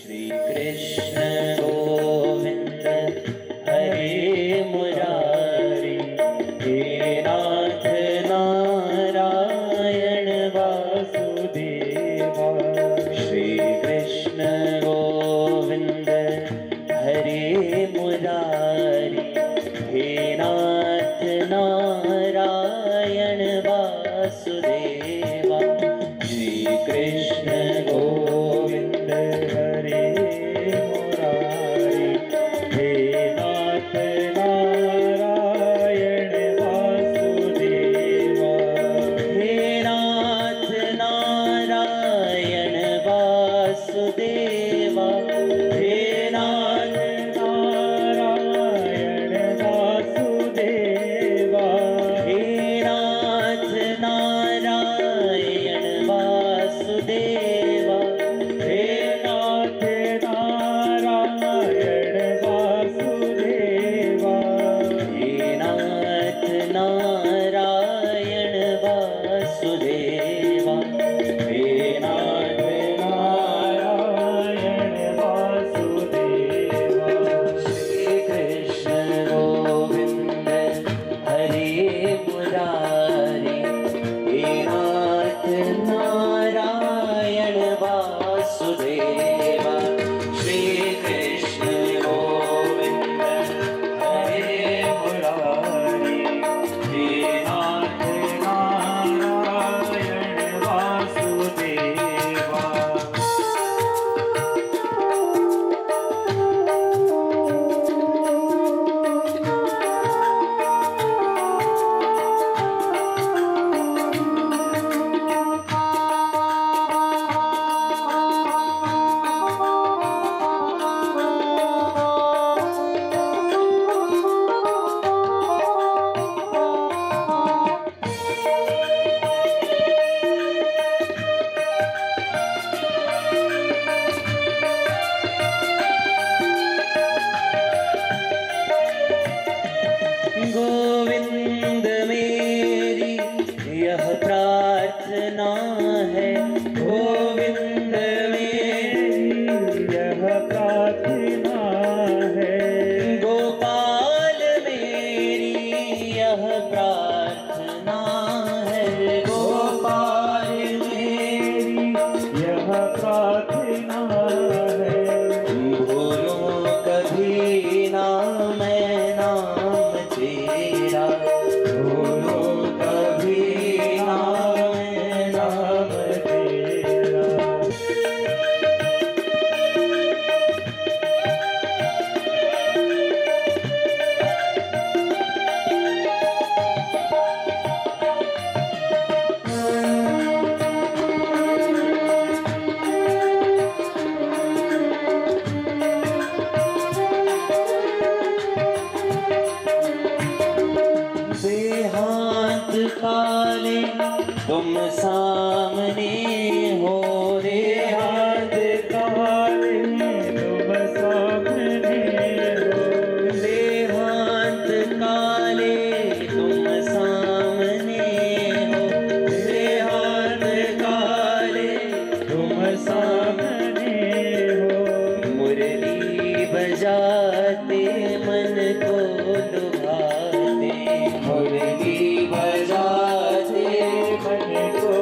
श्री कृष्ण गोविंद हरे मुरारी, हे नाथ नारायण वासुदेवा। श्री कृष्ण गोविंद हरे मुरारी, हे नाथ नारायण वासुदेवा। श्री कृष्ण गोविंद हरे मुरारी, हे नाथ नारायण वासुदेवा। हे नाथ नारायण वासुदेवा, हे नाथ नारायण वासुदेवा। हे नाथ नारायण वासुदेवा, हे नाथ नारायण वासुदेवा। हे नाथ नारायण वासुदेवा, हे नाथ नारायण वासुदेवा। श्री कृष्ण गोविंद हरे मुरारी, हे नाथ नारायण वासुदेवा। श्री कृष्ण गोविंद हरे मुरारी, हे नाथ नारायण वासुदेवा। गोविंद मेरी यह प्रार्थना है, गोविंद मेरी यह प्रार्थना है। गोपाल मेरी यह प्रार्थना है, गोपाल मेरी यह प्रार्थना है। भूलो कभी ना मैं नाम तेरा, भूलो कभी ना मैं नाम तेरा। देहांत काले तुम सामने हो, देहांत काले तुम सामने हो। देहांत काले तुम सामने हो, देहांत काले तुम सामने हो। मुरली बजाते मन को लुभाते, मुरली बजाते मन को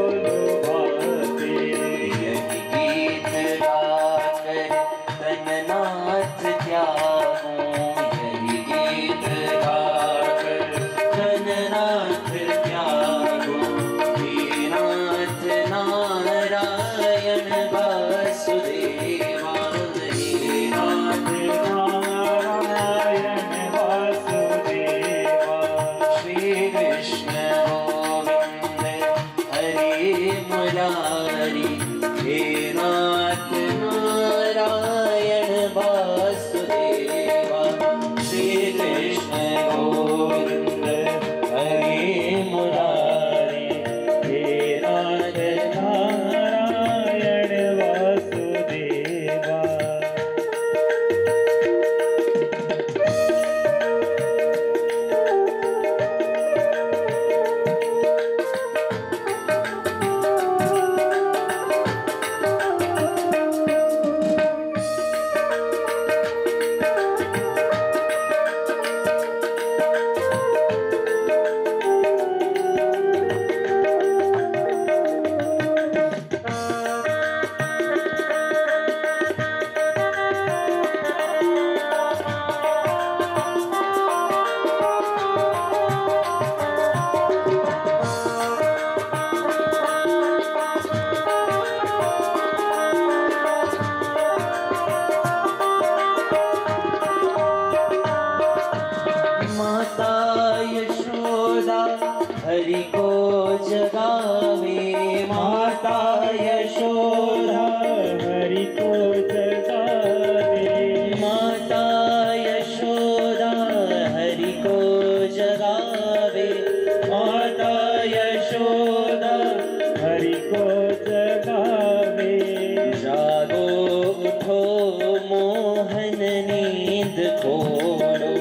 मोहन नींद खोलो,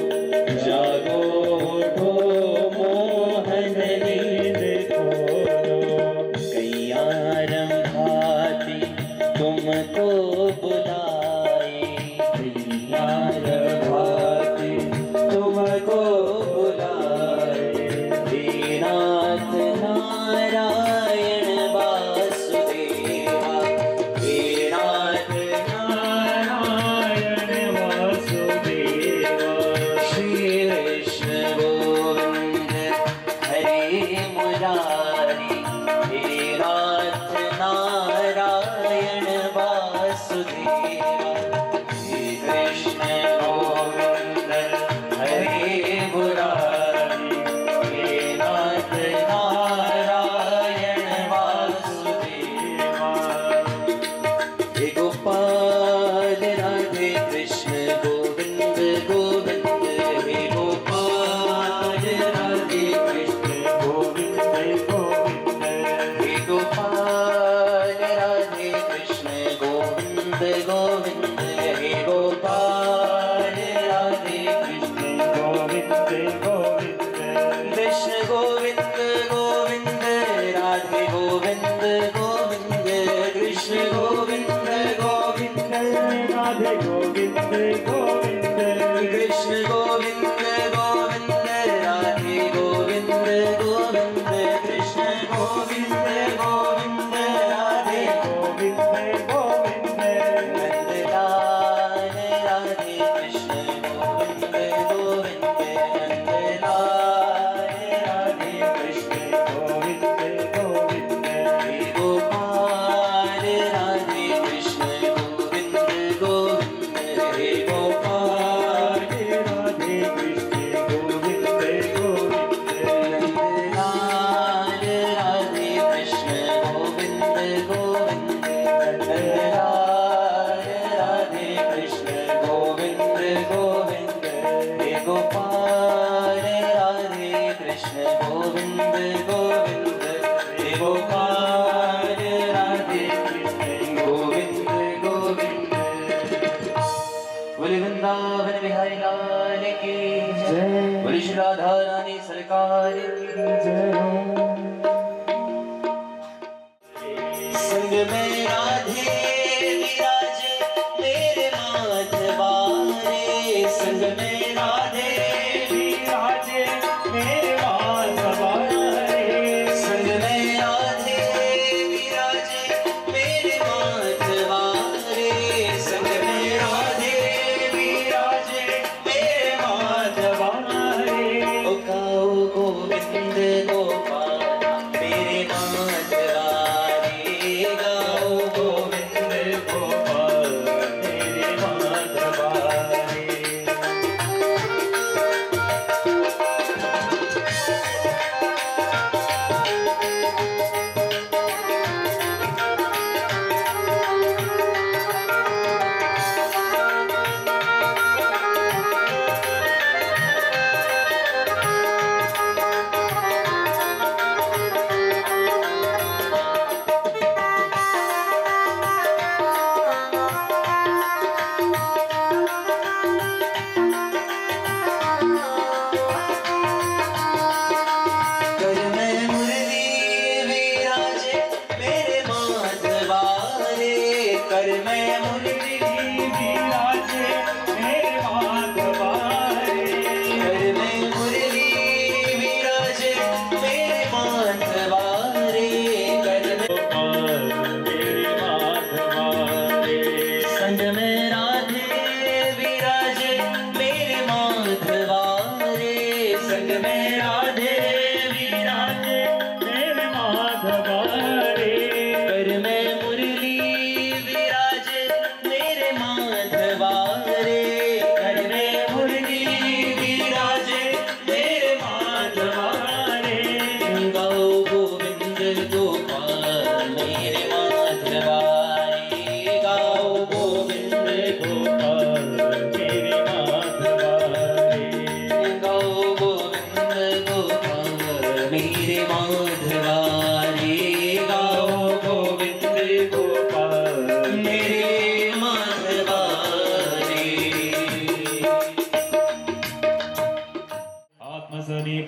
जागो उठो मोहन नींद खोलो। कैयारम भांति तुमको बुलाए, कैयारम भांति तुमको बुलाए। हे नाथ नारायण वासुदेवा, हे नाथ नारायण वासुदेवा। श्री कृष्ण गोविंद हरे मुरारी, हे नाथ नारायण वासुदेवा। श्री कृष्ण गोविंद हरे मुरारी, हे नाथ नारायण वासुदेवा। हे गोपाल राधे कृष्ण गोविंद गोविंद, हे गोपाल राधे कृष्ण गोविंद गोविंद, हे गोपाल राधे कृष्ण गोविंद गोविंद, हे गोपाल राधे कृष्ण गोविंद गोविंद। कृष्ण गोविंद गोविंद राधे गोविंद गोविंद, कृष्ण गोविंद गोविंद राधे गोविंद गोविंद, कृष्ण गोविंद गोविंद राधे गोविंद गोविंद, कृष्ण गोविंद गोविंद राधे गोविंद गोविंद। नंदलाल राधे कृष्ण गोविंद गोविंद, नंदलाल राधे कृष्ण गोविंद गोविंद। हे गोपाल राधे कृष्ण गोविंद गोविंद, हे गोपाल राधे कृष्ण गोविंद गोविंद। नंदलाल राधे कृष्ण गोविंद गोविंद, नंदलाल राधे कृष्ण गोविंद गोविंद। हे गोपाल राधे कृष्ण गोविंद गोविंद, हे गोपाल राधे कृष्ण गोविंद गोविंद। बोले वृंदावन बिहारी लाल की जय, बोले श्री राधा रानी सरकार की जय। संग में राधे विराज मेरे माधवा रे, संग में राधे विराज मेरे माधवा रे, संग में राधे विराज मेरे माधवा रे, संग में राधे विराज मेरे माधवा रे। ओ गाओ गोविंद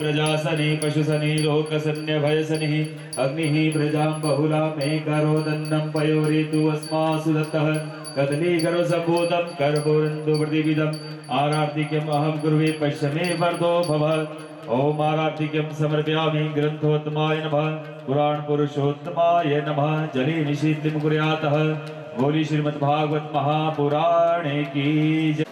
प्रजासनि पशुसनि लोकसन्न्यभयसनिः अग्निः प्रजां बहुलां मे करोदन्नं पयोरेतु अस्मासु दत्तः कदलीकरो सम्भूतं कर्पूरन्दुप्रतिविदम् आरार्तिक्यम् अहं कुर्वे पश्य मे वर्धो भव ओम आरार्तिक्यं समर्पयामि ग्रंथोत्तमाय नमः पुराण पुरुषोत्तमाय नमः जले निषिद्धं कुर्यातः बोली श्रीमद्भागवत महापुराणे की जय।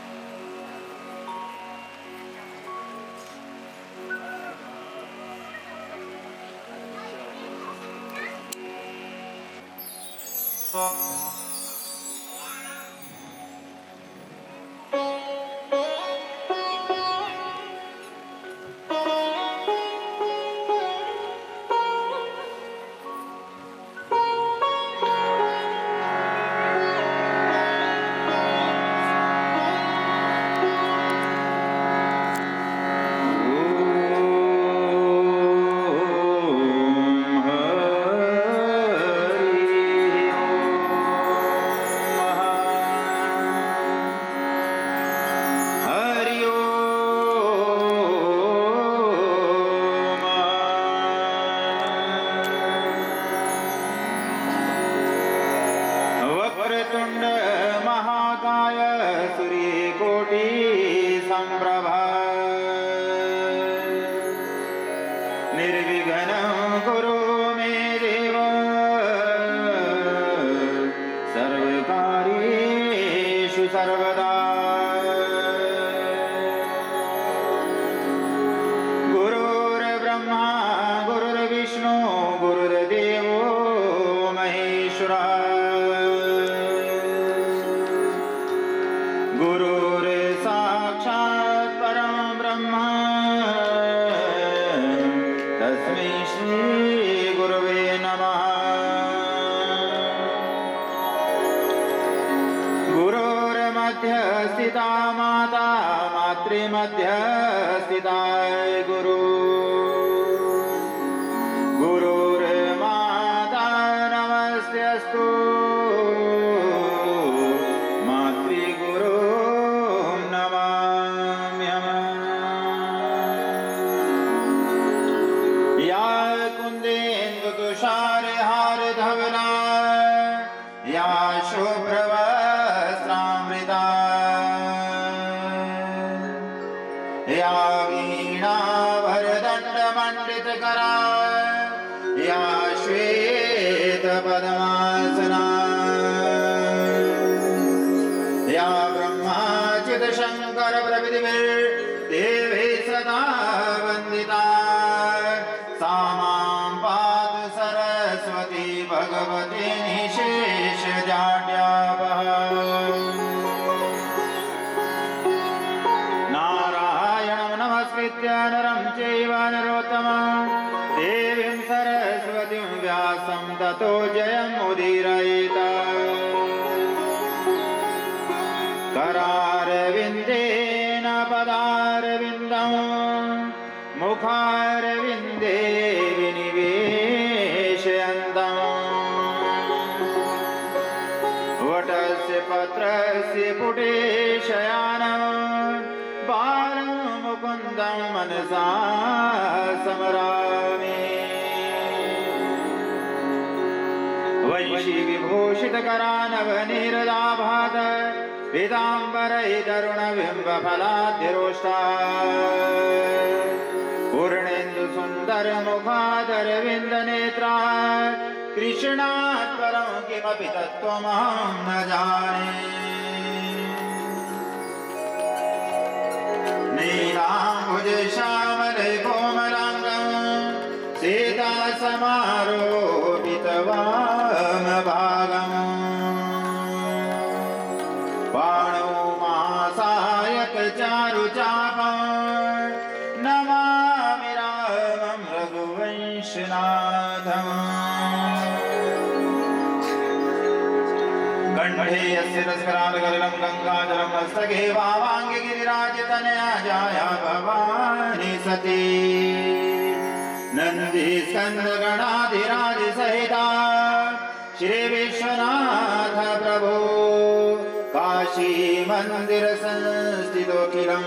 कामाक्षी मंदिर संस्थितोऽखिलं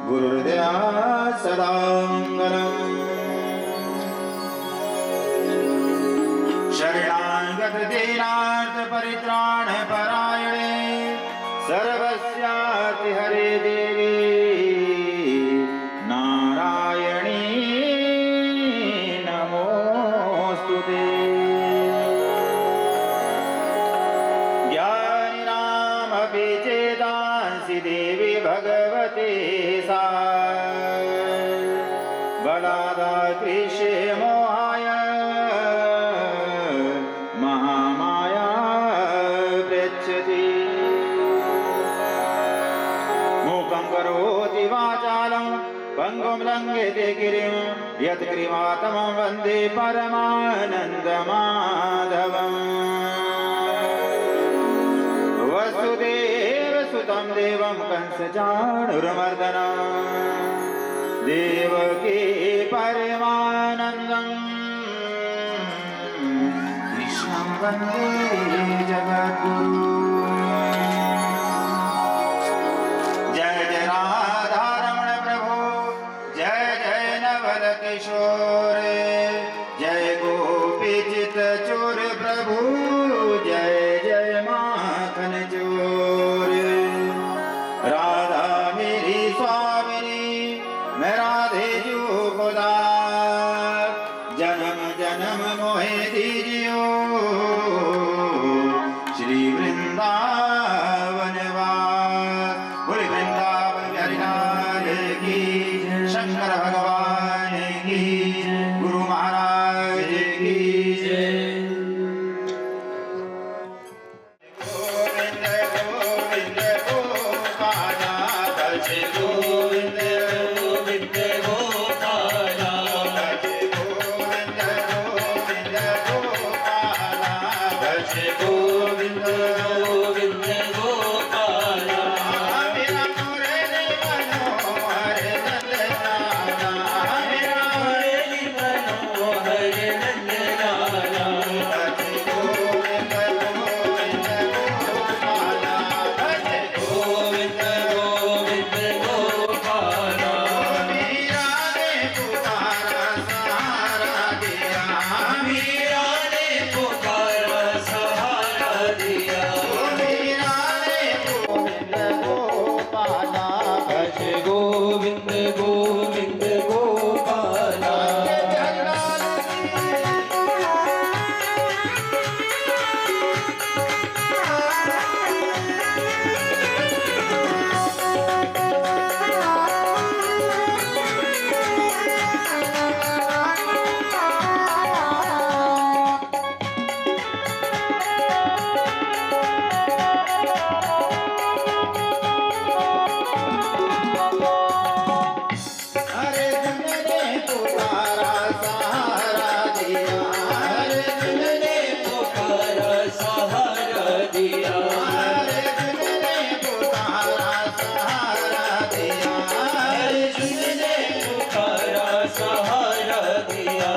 गुरुर्दया सदा मङ्गलम्। शरणागत दीनार्थ परित्राण परायणे सर्वस्यार्ति हरे देवी नारायणी नमोस्तुते। ज्ञानिनामपि चेतांसि देवी भगवते सा बलादाकृष्य मोहाय महामाया पृच्छति। मूकं करोति वाचालं पंगुं लङ्घयते गिरिं यत्कृपातमं वन्दे परमानन्दमाधवम्। वसुदेवसुतं देवं कंसचाणूरमर्दनं देवकी परमानन्दम् कृष्णं वन्दे जगद्गुरुम्। जय जय राधारमण प्रभु जय जय नवल किशोर जय गोपीचित चोर प्रभु जय जय माखन चोर। राधा मेरी स्वामिनी मैं राधे जू खुदा जन्म जन्म मोहे दीजियो श्री वृंदावन वास। बोले वृंदावन बिहारी लाल की शंकर भगवान की गुरु महाराज की जय। गोविंद गोविंद गोपाला भज गोविंद गोविंद गोपाला भज गोविंद गोविंद गोपाला भज गोविंद गोविंद गोपाला। मेरा मुरली मनोहर नंदलाला मेरा मुरली मनोहर नंदलाला भज गोविंद गोविंद गोपाला भज गोविंद गोविंद गोपाला। मीरा ने पुकारा सहारा दिया मीरा ने पुकारा सहारा दिया। मीरा ने गोविंद गोपाला भज गोविंद गोविंद गोपाला। अरे तुमने पुकारा सहारा दिया अरे तुमने पुकारा सहारा दिया अरे तुमने पुकारा सहारा दिया अरे तुमने पुकारा सहारा दिया।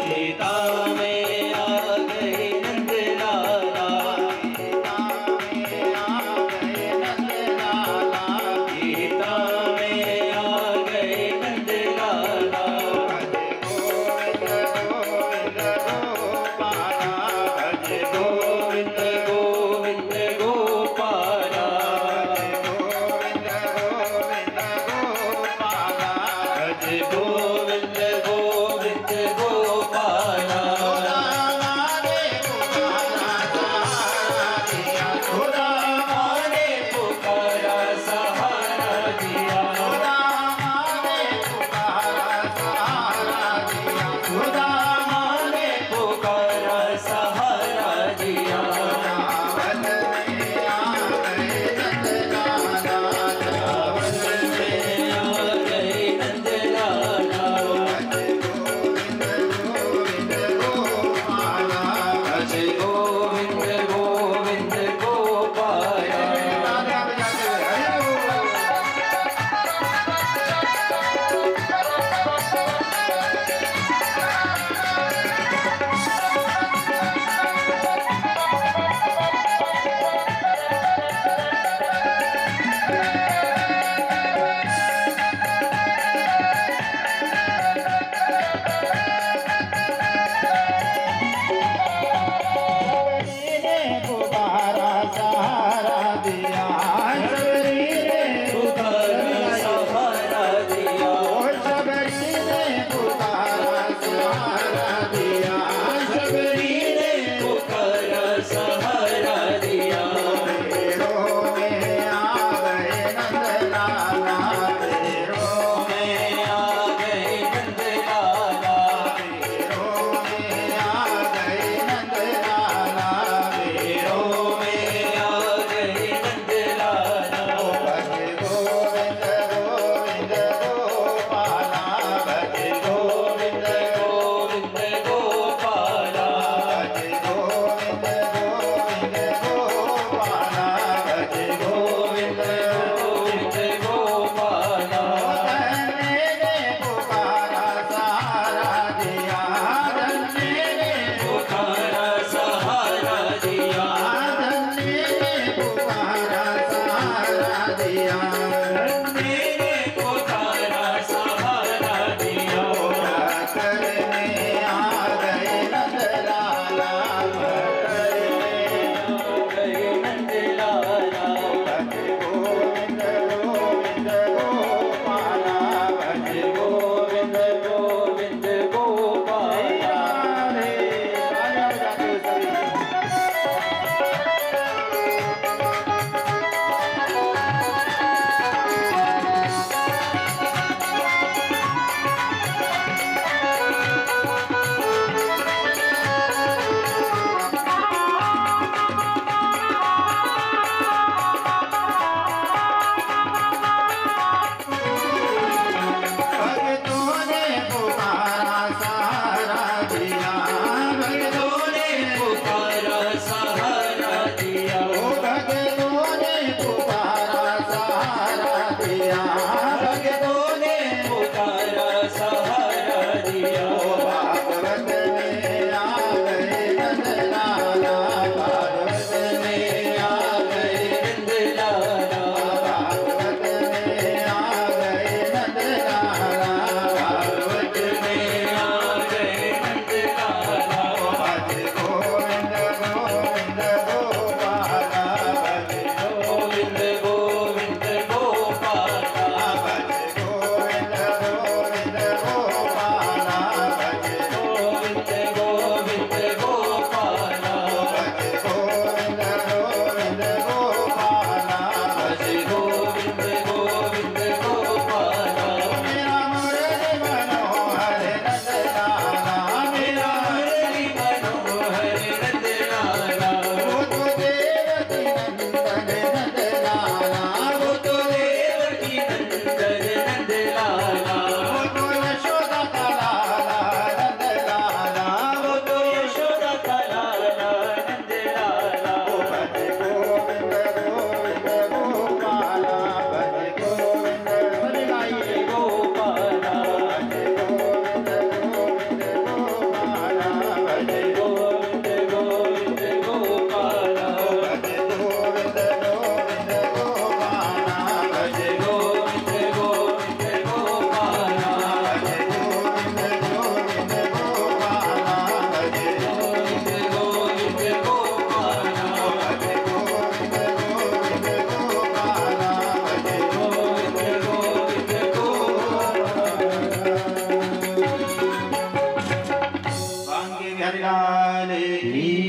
गीता में आ गए नंदलाला गीता में आ गए नंदलाला गीता में आ गए नंदलाला। भज गोविंद गोविंद गोपाला भज गोविंद गोविंद गोपाला भज गोविंद गोविंद गोपाला। खुदा माने पुकारा सहारा दिया खुदा माने पुकारा सहारा दिया खुदा माने पुकारा सहारा दिया। चावल में आ गए नंदलाला चावल में आ गए नंदलाला भज गोविंद गोविंद गोपाला भज गोविंद गोविंद गोपाला।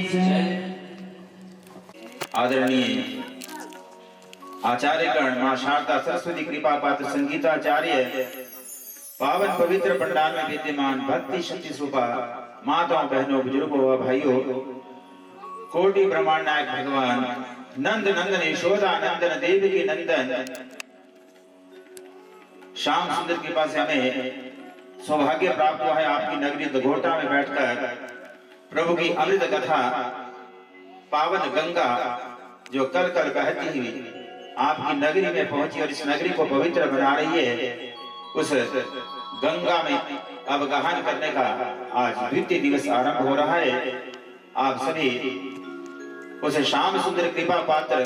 जय। आदरणीय आचार्यगण, मां शारदा सरस्वती कृपा पात्र संगीताचार्य, पावन पवित्र पंडाल में विद्यमान भक्ति शक्ति स्वरूपा माताओं, बहनों, बुजुर्गों व भाइयों, कोटि ब्रह्मांड नायक भगवान नंद नंदन यशोदा नंदन देव के नंदन श्याम सुंदर कृपा से हमें सौभाग्य प्राप्त हुआ है आपकी नगरी दघोटा में बैठकर प्रभु की अमृत कथा, पावन गंगा जो कल कल बहती हुई आपकी नगरी में पहुंची और इस नगरी को पवित्र बना रही है, उस गंगा में अवगाहन करने का आज द्वितीय दिवस आरंभ हो रहा है। आप सभी उस श्याम सुंदर कृपा पात्र,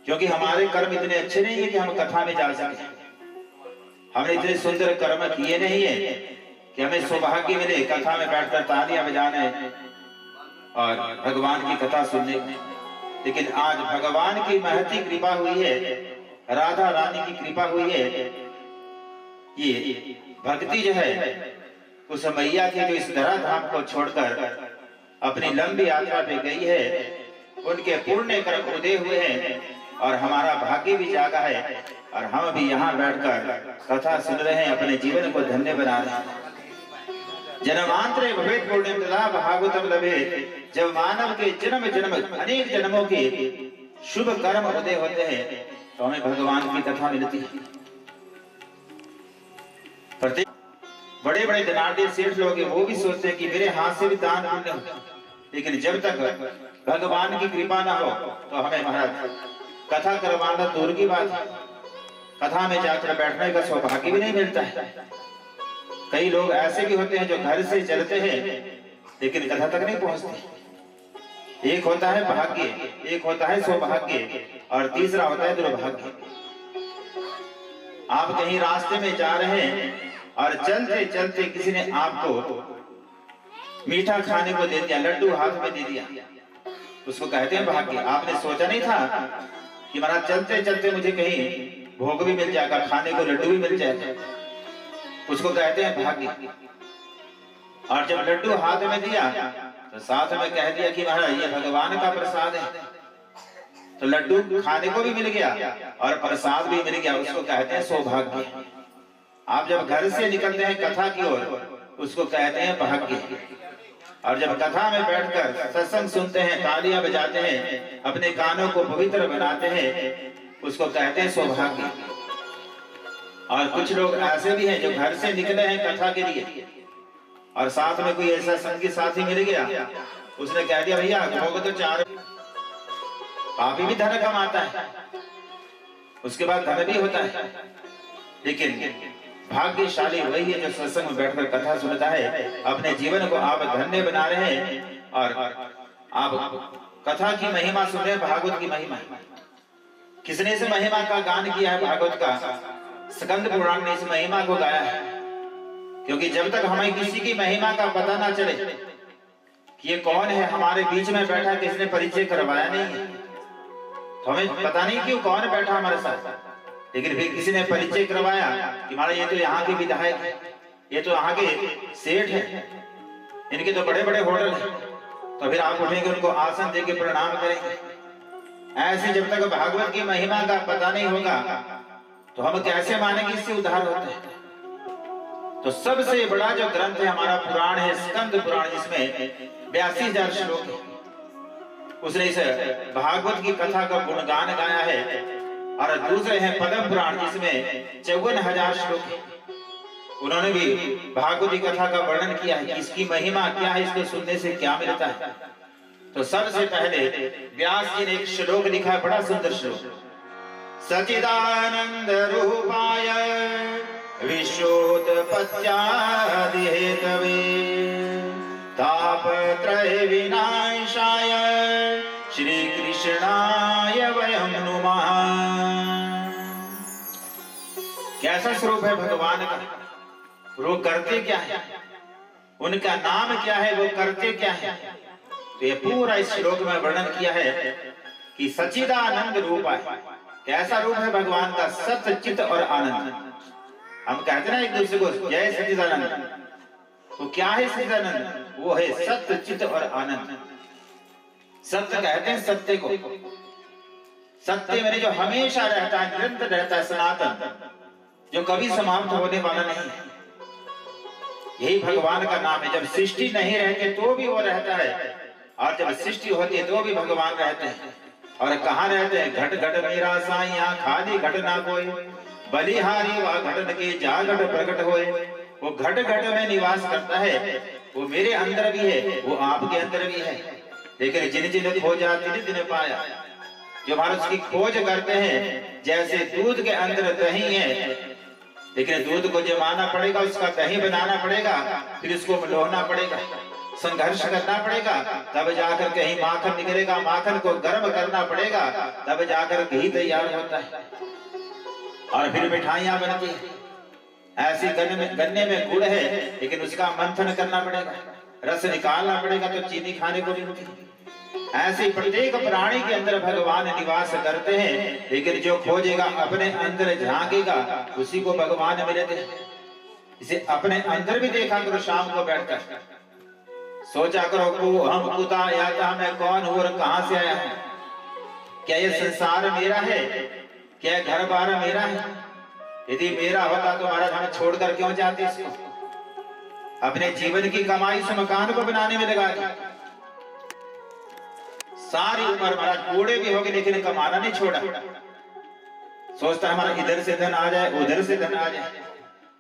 क्योंकि हमारे कर्म इतने अच्छे नहीं है कि हम कथा में जा सके, हमने इतने सुंदर कर्म किए नहीं है कि हमें सौभाग्य मिले कथा में बैठकर तालियां बजाने और भगवान की कथा सुनने। लेकिन आज भगवान की महती कृपा हुई है, राधा रानी की कृपा हुई है। ये भक्ति जो है उस मैया की जो इस धरा धाम को छोड़कर अपनी लंबी यात्रा पे गई है, उनके पुण्य कर्म उदय हुए हैं और हमारा भाग्य भी जागा है और हम भी यहाँ बैठकर कथा सुन रहे हैं, अपने जीवन को धन्य बना रहे हैं। जन्मांतरे भवेत् पुण्यं तदा भागवतम लभे, जब मानव के जन्म जन्म अनेक जन्मों के शुभ कर्म उदय होते हैं तो हमें भगवान की कथा मिलती है। प्रत्येक बड़े बड़े धनाढ़ सेठ लोग वो भी सोचते हैं कि मेरे हाथ से भी दान पुण्य हो, लेकिन जब तक भगवान की कृपा ना हो तो हमें महाराज कथा करवाना दूर की बात है, कथा में जाकर बैठने का सौभाग्य भी नहीं मिलता है। कई लोग ऐसे भी होते हैं जो घर से चलते हैं लेकिन कथा तक नहीं पहुंचते। एक होता है भाग्य, एक होता है सौभाग्य और तीसरा होता है दुर्भाग्य। आप कहीं रास्ते में जा रहे हैं और चलते चलते किसी ने आपको मीठा खाने को दे दिया, लड्डू हाथ में दे दिया, उसको कहते हैं भाग्य। आपने सोचा नहीं था कि महाराज चलते चलते मुझे कहीं भोग भी मिल जाएगा, खाने को लड्डू भी मिल जाएगा, उसको कहते हैं भाग्य। और जब लड्डू हाथ में दिया तो साथ में कह दिया कि महाराज ये भगवान का प्रसाद है, तो लड्डू खाने को भी मिल गया और प्रसाद भी मिल गया, उसको कहते हैं सौभाग्य। आप जब घर से निकलते हैं कथा की ओर, उसको कहते हैं भाग्य। और जब कथा में बैठकर सत्संग सुनते हैं, तालियां बजाते हैं, अपने कानों को पवित्र बनाते हैं, उसको कहते हैं सौभाग्य। और कुछ लोग ऐसे भी हैं जो घर से निकले हैं कथा के लिए और साथ में कोई ऐसा संगी साथी मिल गया, उसने कह दिया भैया भोग तो चार, पापी भी धन कमाता है, उसके बाद धन भी होता है। लेकिन भाग्यशाली वही है जो सत्संग में बैठकर कथा सुनता है। अपने जीवन को आप धन्य बना रहे हैं और आप कथा की महिमा सुन रहे हैं, भागवत की महिमा। किसने इस महिमा का गान किया है? भागवत का स्कंद पुराण ने इस महिमा को गाया है। क्योंकि जब तक हमें किसी की महिमा का पता ना चले कि ये कौन है, हमारे बीच में बैठा, किसने परिचय करवाया नहीं है, तो हमें पता नहीं क्यों कौन बैठा हमारे साथ। लेकिन फिर किसी ने परिचय करवाया कि हमारा ये तो यहाँ के विधायक है, ये तो यहाँ के सेठ है, इनके तो बड़े बड़े होटल हैं, तो फिर आप उठेंगे, उनको आसन देके प्रणाम करेंगे। ऐसे जब तक भागवत की महिमा का पता नहीं होगा तो हम कैसे मानेंगे इससे उद्धार होते हैं। तो सबसे बड़ा जो ग्रंथ है हमारा पुराण है स्कंद पुराण, जिसमें 82,000 श्लोक है। उसने इस भागवत की कथा का गुणगान गाया है। और दूसरे हैं पद्म पुराण, जिसमें 54,000 श्लोक है। उन्होंने भी भागवत की कथा का वर्णन किया है कि इसकी महिमा क्या है, इसको सुनने से क्या मिलता है। तो सबसे पहले व्यास जी ने एक श्लोक लिखा है, बड़ा सुंदर श्लोक। सचिदानंद रूपाय विश्वोत्पत्त्यादि हेतवे तापत्रय विनाशाय श्री कृष्णाय वयं नुमः। कैसा स्वरूप है भगवान का, वो करते क्या है, उनका नाम क्या है, वो करते क्या है। तो ये पूरा इस श्लोक में वर्णन किया है कि सच्चिदानंद रूप है। कैसा रूप है भगवान का? सत्य चित और आनंद। हम कहते हैं ना एक दूसरे को जय सच्चिदानंद, तो क्या है सच्चिदानंद? वो है सत्य चित और आनंद। सत्य कहते हैं सत्य को। सत्य मैंने जो हमेशा रहता है, निरंतर रहता है, सनातन, जो कभी समाप्त होने वाला नहीं है। यही भगवान का नाम है। जब सृष्टि नहीं रहती तो भी वो रहता है, और जब सृष्टि होती है तो भी भगवान रहते हैं। और कहाँ रहते हैं? घट घट मेरा साइया खाली घट ना कोई, बलिहारी व घटन के जा घट प्रकट होए। वो घट घट में निवास करता है, वो मेरे अंदर भी है, वो आपके अंदर भी है। लेकिन जिन जिन खोजा तिन तिन पाया। जो महाराज उसकी खोज करते हैं, जैसे दूध के अंदर दही है, लेकिन दूध को जमाना पड़ेगा, उसका दही बनाना पड़ेगा, फिर उसको लोहना पड़ेगा, संघर्ष करना पड़ेगा, तब जाकर कहीं माखन निकलेगा। माखन को गर्म करना पड़ेगा, तब जाकर घी तैयार होता है, और फिर मिठाइयां बनती है। ऐसी गन्ने में गुड़ है, लेकिन उसका मंथन करना पड़ेगा, रस निकालना पड़ेगा, तो चीनी खाने को मिलती है। ऐसे प्रत्येक प्राणी के अंदर भगवान निवास करते हैं, लेकिन जो खोजेगा, अपने अंदर झांकेगा, उसी को भगवान मिलते हैं। इसे अपने अंदर भी देखा करो। शाम को बैठकर सोचा करो को हम कुता आया था, मैं कौन हूं और कहां से आया हूं। क्या ये संसार मेरा है? क्या घर बार मेरा है? यदि मेरा होता तो महाराज हम छोड़कर क्यों जाते इसको? अपने जीवन की कमाई से मकान को बनाने में लगा दी। सारी उम्र महाराज बूढ़े भी हो गए, लेकिन कमाना नहीं छोड़ा। सोचता हमारा इधर से धन आ जाए, उधर से धन आ जाए।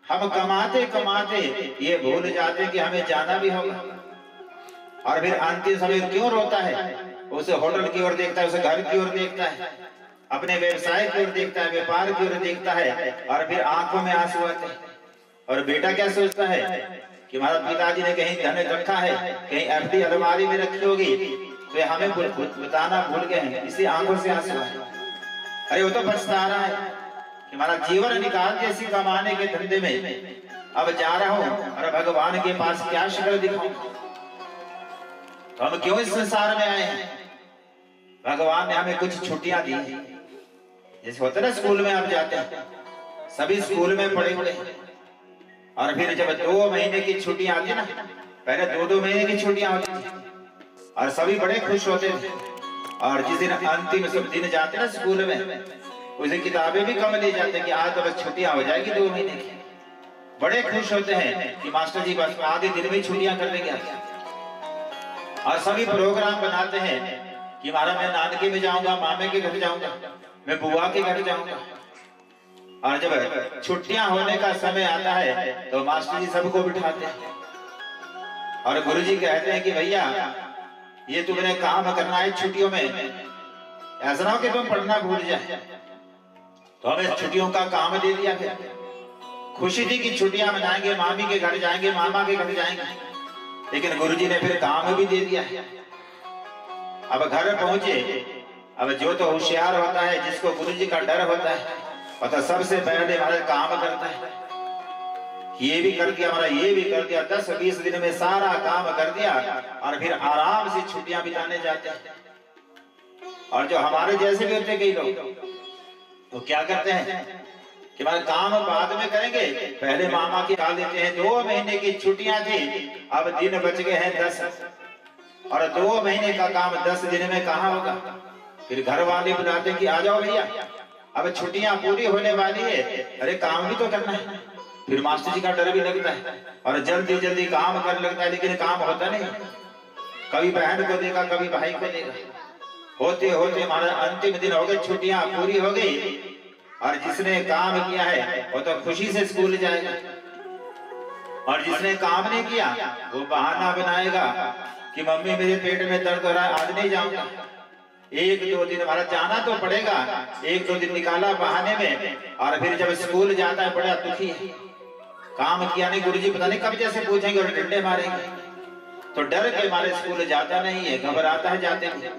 हम कमाते कमाते ये भूल जाते कि हमें जाना भी होगा। और फिर अंतिम समय क्यों रोता है? उसे होटल की ओर देखता है, उसे घर की ओर देखता है, अपने व्यवसाय की ओर देखता है, व्यापार की ओर देखता है, और फिर आंखों में आंसू आते हैं। और बेटा क्या सोचता है कि हमारा पिताजी ने कहीं धन रखा है, कहीं एफडी अलमारी में रखी होगी, तो हमें बताना भूल गए हैं, इसी आंखों से आंसू आए। अरे वो तो पछता रहा है कि हमारा जीवन निकाल के इसी कमाने के धंधे में अब जा रहा हूं, और भगवान के पास क्या शक्ल दिखाऊं? तो हम क्यों इस संसार में आए हैं? भगवान ने हमें कुछ छुट्टियां दी हैं। जैसे होता है ना, स्कूल में आप जाते हैं, सभी स्कूल में पढ़े हुए, और फिर जब 2 महीने की छुट्टियां आती है ना, पहले 2-2 महीने की छुट्टियां होती थी, और सभी बड़े खुश होते थे। और जिस दिन अंतिम सब दिन जाते ना स्कूल में, उस दिन किताबें भी कम ले जाते कि आज तो बस छुट्टियां हो जाएगी 2 महीने की। बड़े खुश होते हैं कि मास्टर जी बस आधे दिन में छुट्टियां कर देंगे। और सभी प्रोग्राम बनाते हैं कि हमारा मैं नानके में जाऊंगा, मामे के घर जाऊंगा, मैं बुआ के घर जाऊंगा। और जब छुट्टियां होने का समय आता है तो मास्टर जी सबको बिठाते हैं, और गुरुजी कहते हैं कि भैया ये तुमने काम करना है छुट्टियों में, ऐसा ना हो कि तुम पढ़ना भूल जाए। तो हमें छुट्टियों का काम दे दिया। फिर खुशी थी कि छुट्टियां मनाएंगे, मामी के घर जाएंगे, मामा के घर जाएंगे, लेकिन गुरुजी ने फिर काम भी दे दिया। अब घर पहुंचे, अब जो तो होशियार होता है, जिसको गुरुजी का डर होता है, वो तो सबसे पहले हमारा काम करता है। ये भी कर दिया, हमारा ये भी कर दिया, 10-20 दिन में सारा काम कर दिया, और फिर आराम से छुट्टियां बिताने जाते हैं। और जो हमारे जैसे भी होते कई लोग, वो क्या करते हैं कि हमारा काम बाद में करेंगे, पहले मामा की खा लेते हैं। 2 महीने की छुट्टियां थी, अब दिन बच गए हैं 10, और 2 महीने का काम 10 दिन में कहाँ होगा? फिर घर वाले बुलाते कि आ जाओ भैया, अब छुट्टियां पूरी होने वाली है, अरे काम भी तो करना है। फिर मास्टर जी का डर भी लगता है, और जल्दी जल्दी काम करने लगता है, लेकिन काम होता नहीं। कभी बहन को देगा, कभी भाई को देगा, होते होते हमारा अंतिम दिन हो गए, छुट्टियां पूरी हो गई, और जिसने काम किया है वो तो खुशी से स्कूल जाएगा, और जिसने काम नहीं किया वो बहाना बनाएगा कि मम्मी मेरे पेट में दर्द हो रहा है, आज नहीं जाऊंगा। 1-2 दिन हमारा जाना तो पड़ेगा, 1-2 दिन निकाला बहाने में, और फिर जब स्कूल जाता है बड़ा दुखी है, काम किया नहीं, गुरुजी पता नहीं कब जैसे पूछेंगे और डंडे मारेंगे, तो डर के हमारे स्कूल जाता नहीं है, घबराता है जाते हैं।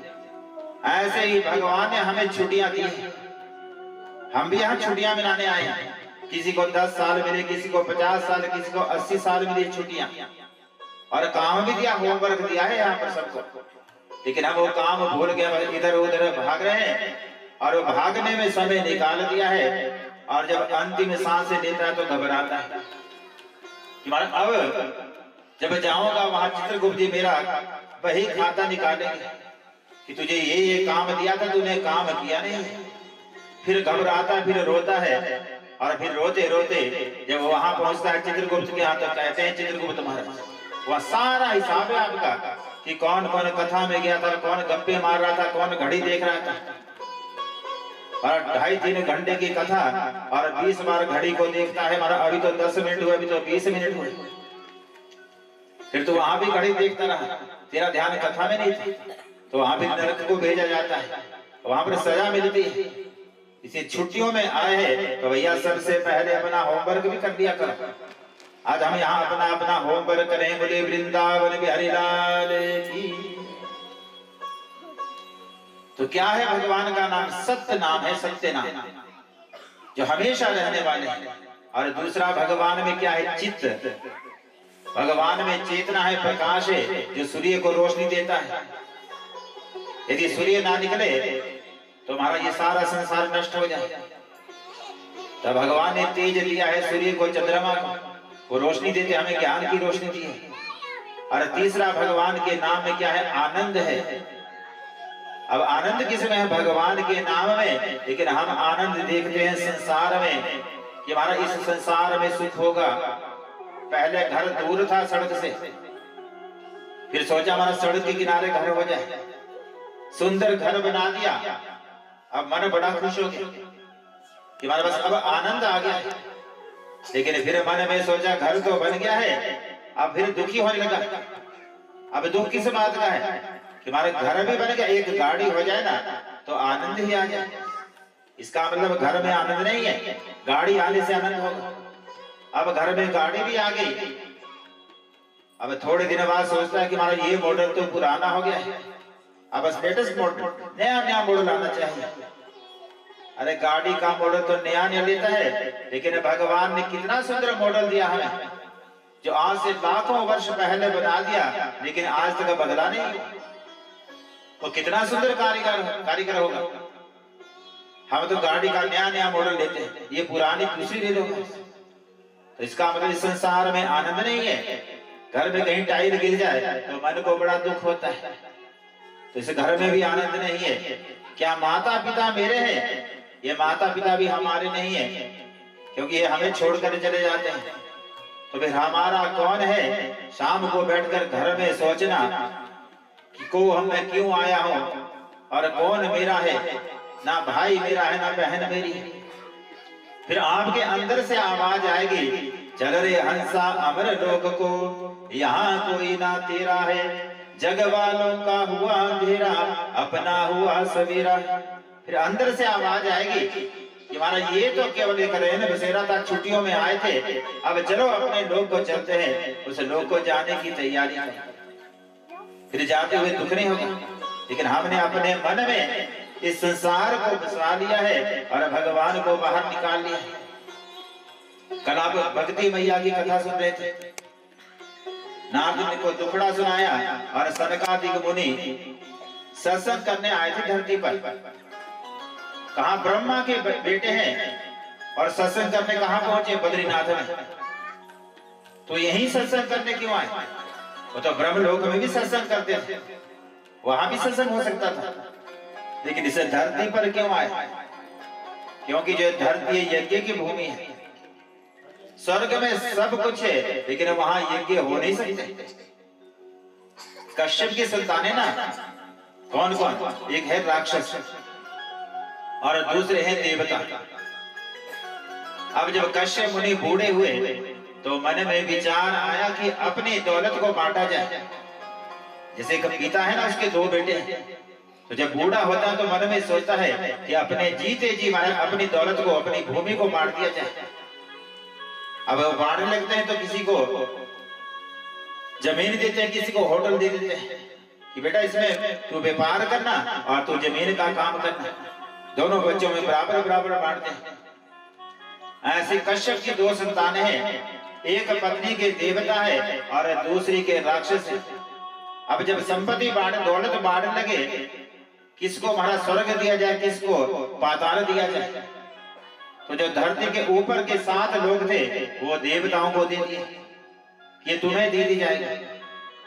ऐसे ही भगवान ने हमें छुट्टियां दी है, हम भी यहाँ छुट्टियां मनाने आए हैं। किसी को 10 साल मिले, किसी को 50 साल, किसी को 80 साल मिली छुट्टियां, और काम भी दिया, होमवर्क दिया है यहाँ पर सबको, लेकिन हम वो काम भूल गए, इधर उधर भाग रहे हैं, और वो भागने में समय निकाल दिया है। और जब अंतिम सांसें लेता है तो घबराता है कि अब जब जाऊंगा वहां चित्रगुप्त जी मेरा वही खाता निकालेंगे, कि तुझे ये काम दिया था, तूने काम किया नहीं। फिर घबराता, फिर रोता है, और फिर रोते रोते जब वहां पहुंचता है चित्रगुप्त के यहाँ, तो कहते हैं चित्रगुप्त महाराज, वह सारा हिसाब है आपका कि कौन कौन कथा में गया था, कौन गप्पे मार रहा था, कौन घड़ी देख रहा था। और 2.5-3 घंटे की कथा और 20 बार घड़ी को देखता है, हमारा अभी तो 10 मिनट हुए, अभी तो 20 मिनट हुए। फिर तो वहां भी घड़ी देखता रहा, तेरा ध्यान कथा में नहीं था, तो वहां भी नरक को भेजा जाता है, वहां पर सजा मिलती है। इसी छुट्टियों में आए हैं तो भैया सबसे पहले अपना होमवर्क भी कर लिया करो। आज हम यहाँ अपना अपना होमवर्क करें। बोले वृंदावन बिहारी लाल की। तो क्या है भगवान का नाम? सत्य नाम है, सत्य नाम जो हमेशा रहने वाले हैं। और दूसरा भगवान में क्या है? चित्त। भगवान में चेतना है, प्रकाश है, जो सूर्य को रोशनी देता है। यदि सूर्य ना निकले तो हमारा ये सारा संसार नष्ट हो जाए। तब भगवान ने तेज दिया है सूर्य को, चंद्रमा को, वो रोशनी देते, हमें ज्ञान की रोशनी दी है। और तीसरा भगवान के नाम में क्या है? आनंद है। अब आनंद किसमें है? भगवान के नाम में। लेकिन हम आनंद देखते हैं संसार में कि हमारा इस संसार में सुख होगा। पहले घर दूर था सड़क से, फिर सोचा हमारा सड़क के किनारे घर हो जाए, सुंदर घर बना दिया। अब मन बड़ा खुश हो गया कि हमारे पास अब आनंद आ गया है। लेकिन फिर मन में सोचा घर तो बन गया है, अब फिर दुखी होने लगा। अब दुख किस बात का है कि हमारा घर भी बन गया, एक गाड़ी हो जाए ना तो आनंद ही आ जाए। इसका मतलब घर में आनंद नहीं है, गाड़ी आने से आनंद होगा। अब घर में गाड़ी भी आ गई, अब थोड़े दिन बाद सोचता है कि हमारा ये मॉडल तो पुराना हो गया है, अब लेटेस्ट मॉडल, नया नया मॉडल आना चाहिए। अरे गाड़ी का मॉडल तो नया नया लेता है, लेकिन भगवान ने कितना सुंदर मॉडल दिया हमें, जो आज से लाखों वर्ष पहले बना दिया, लेकिन आज तक बदला नहीं। वो कितना सुंदर कारीगर होगा। हम तो गाड़ी का नया नया मॉडल लेते हैं, ये पुरानी दूसरी ले लो। तो इसका मतलब इस संसार में आनंद नहीं है। घर में कहीं टाइल गिर जाए तो मन को बड़ा दुख होता है, तो इस घर में भी आनंद नहीं है। क्या माता पिता मेरे हैं? ये माता पिता भी हमारे नहीं है, क्योंकि ये हमें छोड़कर चले जाते हैं। तो फिर हमारा कौन है? शाम को बैठकर घर में सोचना कि को हम मैं क्यों आया हूं और कौन मेरा है। ना भाई मेरा है, ना बहन मेरी है। फिर आपके अंदर से आवाज आएगी, चल रे हंसा अमर लोक को, यहाँ कोई ना तेरा है। जग वालों का हुआ अंधेरा, अपना हुआ सवेरा। फिर अंदर से आवाज आएगी कि हमारा ये तो केवल एक रहन बसेरा था, छुट्टियों में आए थे, अब चलो अपने लोग को चलते हैं, उस लोग को जाने की तैयारी करें। फिर जाते हुए दुख नहीं होगा, लेकिन हमने अपने मन में इस संसार को बसा लिया है और भगवान को बाहर निकाल लिया है। कल आप भक्ति मैया की कथा सुन रहे थे, नारद को दुखड़ा सुनाया और सनकादिक मुनि सत्संग करने आए थे धरती पर। कहा ब्रह्मा के बेटे हैं और सत्संग करने कहां पहुंचे? बद्रीनाथ में। तो यही सत्संग करने क्यों आए? वो तो ब्रह्मलोक में भी सत्संग करते थे, वहां भी सत्संग हो सकता था, लेकिन इसे धरती पर क्यों आए? क्योंकि जो धरती यज्ञ की भूमि है। स्वर्ग में सब कुछ है, लेकिन वहां यज्ञ हो नहीं सकते। कश्यप की संतानें ना कौन कौन? एक है राक्षस और दूसरे हैं देवता। अब जब कश्यप मुनि बूढ़े हुए तो मन में विचार आया कि अपनी दौलत को बांटा जाए। जैसे एक पिता है ना, उसके 2 बेटे हैं, तो जब बूढ़ा होता है तो मन में सोचता है कि अपने जीते जी मारे अपनी दौलत को, अपनी भूमि को बांट दिया जाए। अब वो बांटने लगते हैं तो किसी को जमीन देते हैं, किसी को होटल दे देते हैं कि बेटा इसमें तू व्यापार करना और तू जमीन का काम करना। दोनों बच्चों में बराबर बराबर बांटते हैं। ऐसे कश्यप की 2 संतानें हैं, एक पत्नी के देवता है और दूसरी के राक्षस है। अब जब संपत्ति बांट, दौलत बांटने लगे, किसको हमारा स्वर्ग दिया जाए, किसको पाताल दिया जाए। तो जो धरती के ऊपर के 7 लोग थे वो देवताओं को दे दिए, ये तुम्हें दे दी जाएगी,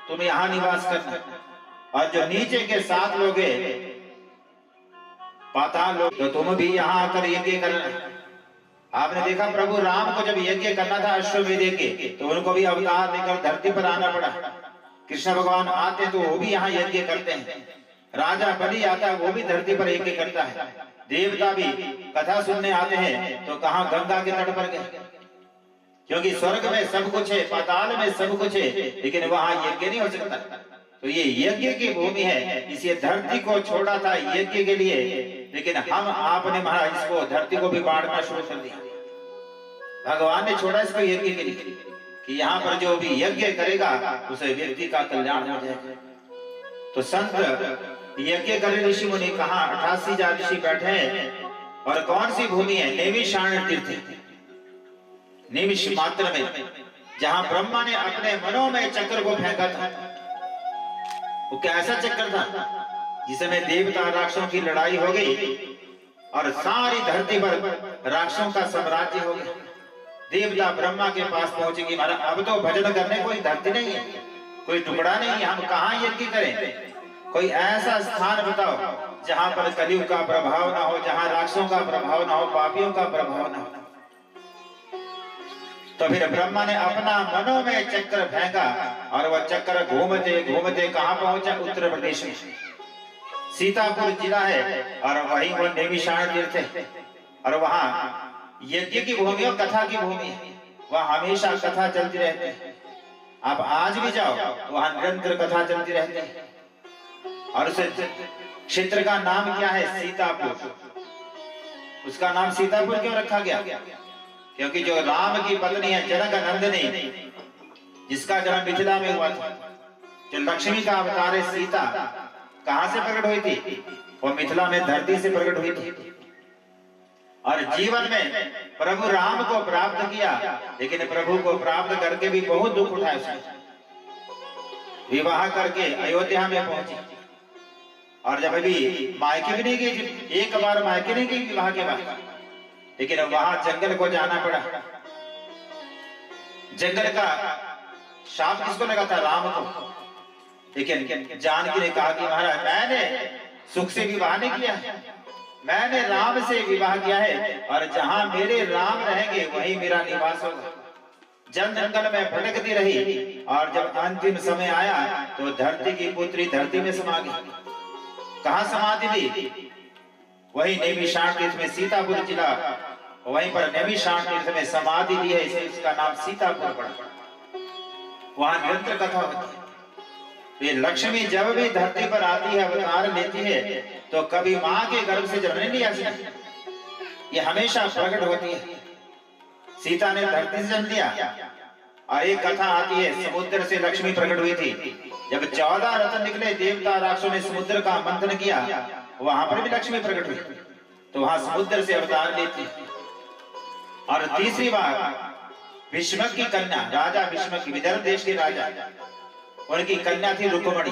तुम यहाँ निवास करना। और जो नीचे के 7 लोग हैं पाताल लोग, तो तुम भी यहाँ आकर यज्ञ करना। आपने देखा प्रभु राम को जब यज्ञ करना था अश्वमेध यज्ञ, तो उनको भी अवतार लेकर धरती पर आना पड़ा। कृष्ण भगवान आते तो वो भी यहाँ यज्ञ करते हैं। राजा बलि आता है, वो भी धरती पर यज्ञ करता है। देवता भी कथा सुनने आते हैं, तो कहाँ गंगा के तट पर गए, क्योंकि स्वर्ग में सब कुछ है, पाताल में सब कुछ है, लेकिन वहां यज्ञ नहीं हो सकता। तो ये यज्ञ की भूमि है, इसे धरती को छोड़ा था यज्ञ के लिए, लेकिन हम आपने महाराज इसको धरती को भी बांटना शुरू कर दिया। भगवान ने छोड़ा इसको यज्ञ के लिए कि यहाँ पर जो भी यज्ञ करेगा उस व्यक्ति का कल्याण हो जाएगा। तो संत यज्ञ करे ऋषि मुनि कहा 88,000 ऋषि बैठे हैं। और कौन सी भूमि है? नैमिषारण्य तीर्थ, निमिष मात्र में, जहां ब्रह्मा ने अपने मनों में चक्र को फेंका था। वो कैसा चक्र था जिसमें देवता राक्षसों की लड़ाई हो गई और सारी धरती पर राक्षसों का साम्राज्य हो गया। देवता ब्रह्मा के पास पहुंचे कि महाराज अब तो भजन करने कोई धरती नहीं है, कोई टुकड़ा नहीं है, हम कहाँ यज्ञ करें? कोई ऐसा स्थान बताओ जहां पर कलयुग का प्रभाव ना हो, जहां राक्षसों का प्रभाव ना हो, पापियों का प्रभाव ना हो। तो फिर ब्रह्मा ने अपना मनों में चक्र फेंका और वह चक्र घूमते घूमते कहां पहुंचा? उत्तर प्रदेश में सीतापुर जिला है और वहीं वो नैमिषारण्य तीर्थ है। और वहां यज्ञ की भूमि और कथा की भूमि है, वहां हमेशा कथा चलती रहती है। आप आज भी जाओ तो वहां निरंतर कथा चलती रहती है। और उस क्षेत्र का नाम क्या है? सीतापुर। उसका नाम सीतापुर क्यों रखा गया? क्योंकि जो राम की पत्नी है जनक नंदिनी, जिसका जन्म मिथिला में हुआ था, जो लक्ष्मी का अवतार है सीता, कहां से प्रकट हुई थी? वो मिथिला में धरती से प्रकट हुई थी। और जीवन में प्रभु राम को प्राप्त किया, लेकिन प्रभु को प्राप्त करके भी बहुत दुख उठाया उसने। विवाह करके अयोध्या में पहुंची और जब अभी मायके भी नहीं गई, एक बार मायके नहीं गई विवाह के बाद, लेकिन वहां जंगल को जाना पड़ा। जंगल का शाप किसको लगा था? राम को। लेकिन जानकी ने कहा कि महाराज मैंने सुख से विवाह नहीं किया, मैंने राम से विवाह किया है और जहां मेरे राम रहेंगे वहीं मेरा निवास होगा। जंगल में भटकती रही और जब अंतिम समय आया तो धरती की पुत्री धरती में समा गई। कहां समाधि ली? वही नैमिषारण्य तीर्थ में, सीतापुर जिला, वहीं पर नैमिषारण्य तीर्थ में समाधि ली है, इसलिए इसका नाम सीतापुर पड़ा। वहां निरंतर कथा होती है। ये लक्ष्मी जब भी धरती पर आती है, अवतार लेती है, तो कभी माँ के गर्भ से जन्म नहीं लिया, ये हमेशा प्रकट होती है। सीता ने धरती से जन्म लिया। और एक कथा आती है, समुद्र से लक्ष्मी प्रकट हुई थी। जब 14 रत्न निकले, देवता राक्षसों ने समुद्र का मंथन किया, वहां पर भी लक्ष्मी प्रकट हुई, तो वहां समुद्र से अवतार लेती। और तीसरी बार भीष्मक की कन्या, राजा भीष्मक, विदर्भ देश के राजा, उनकी कन्या थी रुक्मणी।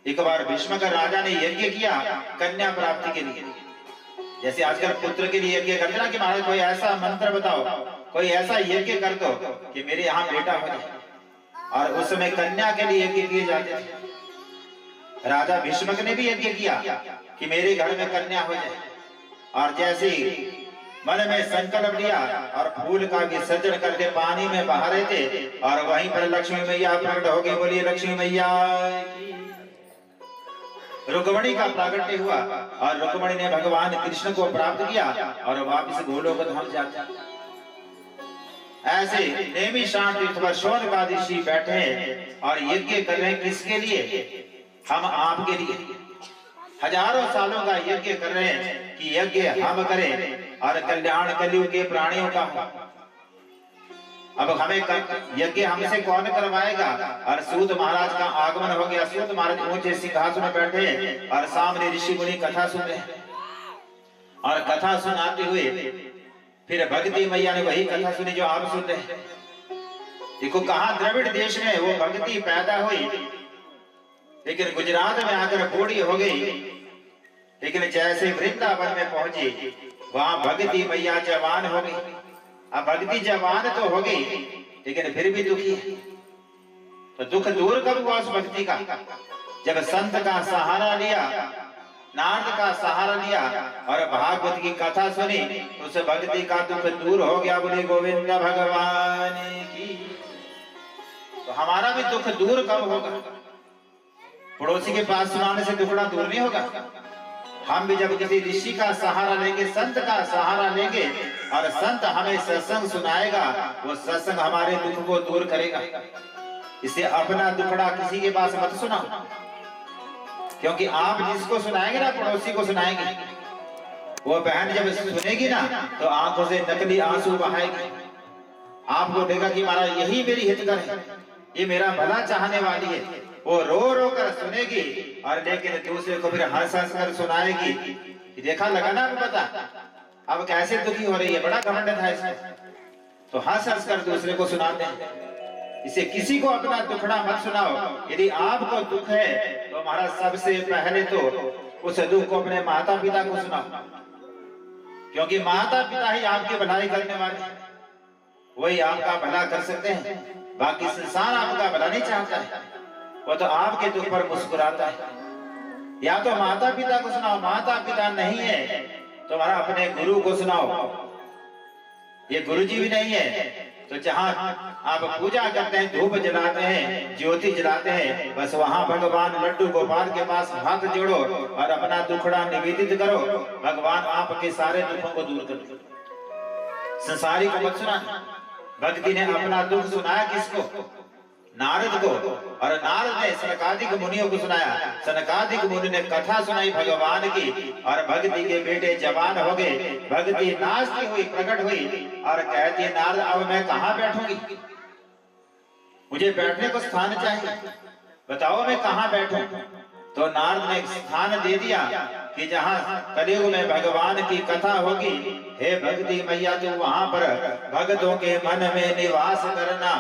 एक बार भीष्मक राजा ने यज्ञ किया कन्या प्राप्ति के लिए। जैसे आजकल पुत्र के लिए यज्ञ करते ना कि महाराज कोई ऐसा मंत्र बताओ, कोई ऐसा यज्ञ कर दो कि मेरे यहाँ बेटा हो जाए, और उस समय कन्या के लिए यज्ञ किए जाते थे। राजा भीष्मक ने भी यज्ञ किया कि मेरे घर में कन्या हो जाए। और जैसे मन में संकल्प लिया और फूल का विसर्जन करके पानी में बहा रहे थे, और वहीं पर लक्ष्मी मैया प्रकट हो गई। बोलिए लक्ष्मी मैया। रुक्मणी का प्रागट्य हुआ और रुक्मणी ने भगवान कृष्ण को प्राप्त किया और वापस गोलोक धाम जाते। ऐसे नैमिषारण्य तीर्थ पर शौनकादिक बैठे हैं और यज्ञ कर रहे हैं। किसके लिए? हम आपके लिए। हजारों सालों का यज्ञ कर रहे हैं कि यज्ञ हम करें और कल्याण कलयुग के प्राणियों का हो। अब हमें यज्ञ हमसे कौन करवाएगा? और सूत महाराज का आगमन हो गया। सूत महाराज ऊंचे सिंहासन में बैठे हैं और सामने ऋषि मुनि कथा सुन रहे हैं। और कथा सुनाते हुए फिर भक्ति मैया ने वही कथा सुनी जो आप सुन रहे हैं। देखो कहां द्रविड़ देश में वो भक्ति पैदा हुई, लेकिन गुजरात में आकर बूढ़ी हो गई। लेकिन जैसे वृंदावन में पहुंची, वहां भक्ति मैया जवान हो गई। अब भक्ति जवान तो हो गई, लेकिन फिर भी दुखी है। तो दुख दूर कब हुआ उस भक्ति का? जब संत का सहारा लिया, नारद का सहारा लिया और भागवत की कथा सुनी, उस भक्ति का दुख दूर हो गया। बोले गोविंद भगवान की। तो हमारा भी दुख दूर कब होगा? पड़ोसी के पास सुनाने से दुखड़ा दूर नहीं होगा। हम भी जब किसी ऋषि का सहारा लेंगे, संत का सहारा लेंगे और संत हमें सत्संग सुनाएगा, वो सत्संग हमारे दुख को दूर करेगा। इसे अपना दुखड़ा किसी के पास मत सुनाओ, क्योंकि आप जिसको सुनाएंगे ना, पड़ोसी को सुनाएंगे, वो बहन जब सुनेगी ना तो आंखों से नकली आंसू बहाएगी। आपको देगा कि महाराज यही मेरी हितकर है, ये मेरा भला चाहने वाली है। वो रो रो कर सुनेगी और लेकिन दूसरे को फिर हंस हंस कर सुनाएगी। देखा लगा ना पता अब कैसे दुखी हो रही है, बड़ा घमंड था इसमें। तो हंस हंस कर दूसरे को सुनाते हैं। इसे किसी को अपना दुखड़ा मत सुनाओ। यदि आपको दुख है तो महाराज सबसे पहले तो उस दुख को अपने माता पिता को सुनाओ, क्योंकि माता पिता ही आपकी भलाई करने वाले हैं, वही आपका भला कर सकते हैं। बाकी संसार आपका भला नहीं चाहता है, वो तो आपके दुख पर मुस्कुराता है। या तो माता पिता को सुनाओ, माता पिता नहीं है तो हमारा अपने गुरु को सुनाओ। ये गुरु जी भी नहीं है तो जहाँ आप पूजा करते हैं, धूप जलाते हैं, ज्योति जलाते हैं, बस वहाँ भगवान लड्डू गोपाल के पास हाथ जोड़ो और अपना दुखड़ा निवेदित करो। भगवान आपके सारे दुखों को दूर कर दो। संसारी को मत सुना। भक्ति ने अपना दुख सुनाया किसको? नारद को। और नारद ने सनकादिक मुनियों को सुनाया। सनकादिक मुनि ने कथा सुनाई भगवान की और भक्ति के बेटे जवान हो गए। भक्ति नाचती हुई प्रकट हुई और कहती है, नारद अब मैं कहाँ बैठूंगी? मुझे बैठने को स्थान चाहिए, बताओ मैं कहाँ बैठूं? तो नारद ने एक स्थान दे दिया कि जहाँ कलयुग में भगवान की कथा होगी, हे भक्ति मैया तू वहां पर भक्तों के मन में निवास करना।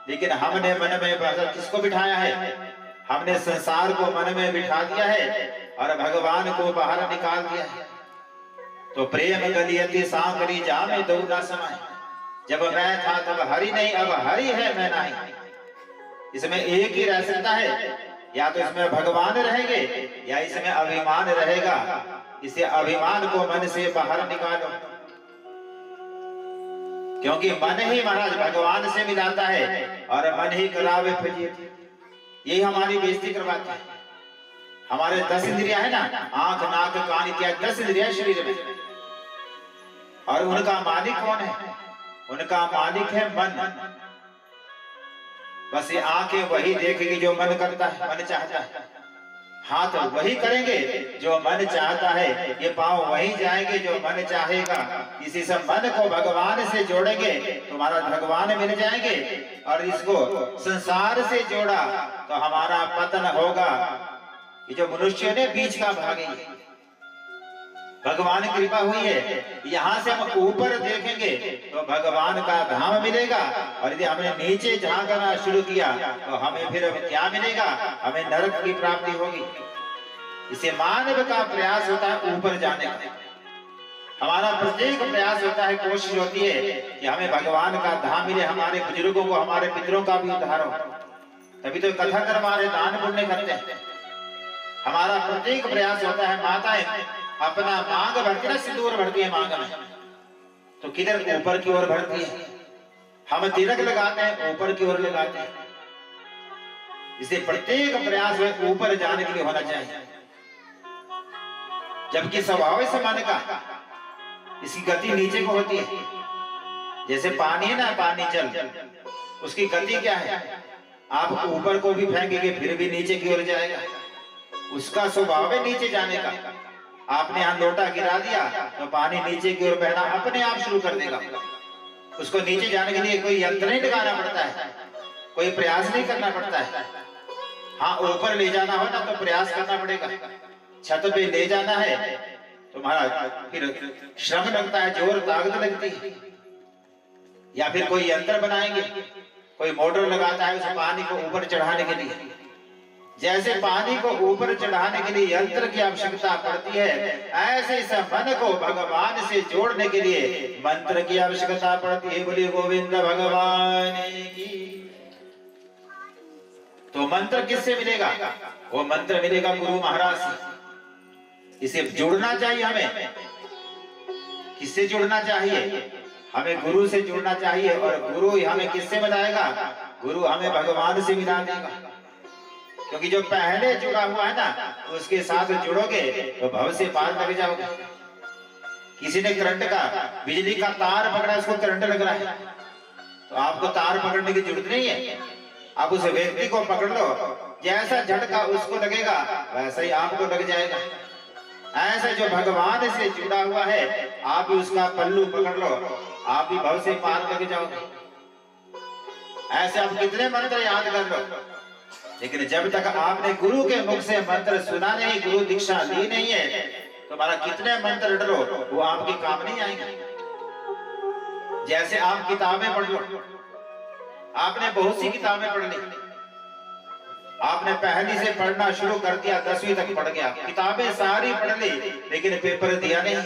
लेकिन हमने मन में किसको बिठाया है? हमने संसार को मन में बिठा दिया है और भगवान को बाहर निकाल दिया है। तो प्रेम कलियति सांकरी जामे दौड़ा समय, जब मैं था तब हरि नहीं, अब हरि है मैं नहीं। इसमें एक ही रह सकता है, या तो इसमें भगवान रहेंगे या इसमें अभिमान रहेगा। इसे अभिमान को मन से बाहर निकालो, क्योंकि मन ही महाराज भगवान से मिलाता है और मन ही करावे फजीयत। यही हमारी बेइज्जती करवाता है। हमारे 10 इंद्रियां है ना, आंख नाक कान इत्यादि 10 इंद्रियां शरीर में, और उनका मालिक कौन है? उनका मालिक है मन। बस ये आंखें वही देखेगी जो मन करता है, मन चाहता है। हाथ वही करेंगे जो मन चाहता है। ये पांव वही जाएंगे जो मन चाहेगा। इसी से मन को भगवान से जोड़ेंगे तो हमारा भगवान मिल जाएंगे, और इसको संसार से जोड़ा तो हमारा पतन होगा। ये जो मनुष्य ने बीच का भागेंगे, भगवान की कृपा हुई है। यहाँ से हम ऊपर देखेंगे तो भगवान का धाम मिलेगा, और यदि हमने नीचे झांकना शुरू किया तो हमें फिर क्या मिलेगा? हमें नरक की प्राप्ति होगी। इसे मानव का प्रयास होता है ऊपर जाने का। हमारा प्रत्येक प्रयास होता है, कोशिश होती है कि हमें भगवान का धाम मिले, हमारे बुजुर्गों को, हमारे पितरों का भी उद्धार हो। तभी तो कथा करवा रहे, दान पुण्य करते हैं। हमारा प्रत्येक प्रयास होता है। माताएं अपना मांग भरती ना, सिंदूर भरती है मांग में, तो किधर? ऊपर की ओर भरती है। हम तिलक लगाते हैं, ऊपर की ओर लगाते हैं। इसे प्रत्येक प्रयास में ऊपर जाने के लिए होना चाहिए। जबकि स्वभाव से मन का इसकी गति नीचे को होती है। जैसे पानी है ना, पानी जल, उसकी गति क्या है? आप ऊपर को भी फेंकेंगे फिर भी नीचे की ओर जाएगा। उसका स्वभाव है नीचे जाने का। आपने यहाँ लोटा गिरा दिया तो पानी नीचे की ओर बहना अपने आप शुरू कर देगा। उसको नीचे जाने के लिए कोई यंत्र नहीं लगाना पड़ता है, कोई प्रयास नहीं करना पड़ता है। हाँ, ऊपर ले जाना हो ना तो प्रयास करना पड़ेगा। छत पे ले जाना है तो महाराज फिर श्रम लगता है, जोर ताकत लगती है। या फिर कोई यंत्र बनाएंगे, कोई मोटर लगाता है उस पानी को ऊपर चढ़ाने के लिए। जैसे पानी को ऊपर चढ़ाने के लिए यंत्र की आवश्यकता पड़ती है, ऐसे इस मन को भगवान से जोड़ने के लिए मंत्र की आवश्यकता पड़ती है। बोलिए गोविंद भगवान की। तो मंत्र किससे मिलेगा? वो मंत्र मिलेगा गुरु महाराज से। इसे जुड़ना चाहिए हमें। किससे जुड़ना चाहिए? हमें गुरु से जुड़ना चाहिए। और गुरु हमें किससे मिलाएगा? गुरु हमें भगवान से मिला देगा। क्योंकि जो पहले जुड़ा हुआ है ना, उसके साथ जुड़ोगे तो भव से पार लग जाओगे। किसी ने करंट का, बिजली का तार पकड़ा, उसको करंट लग रहा है, तो आपको तार पकड़ने की जरूरत नहीं है। आप उस व्यक्ति को पकड़ लो, जैसा झटका उसको लगेगा वैसा ही आपको लग जाएगा। ऐसे जो भगवान से जुड़ा हुआ है, आप भी उसका पल्लू पकड़ लो, आप भी भव से पार लग जाओगे। ऐसे आप कितने मंत्र याद कर लो, लेकिन जब तक आपने गुरु के मुख से मंत्र सुना नहीं, गुरु दीक्षा ली नहीं है, तो हमारा कितने मंत्र डरो, वो आपके काम नहीं आएंगे। जैसे आप किताबें पढ़ लो, आपने बहुत सी किताबें पढ़ ली, आपने पहली से पढ़ना शुरू कर दिया, 10वीं तक पढ़ गया, किताबें सारी पढ़ ली, लेकिन पेपर दिया नहीं,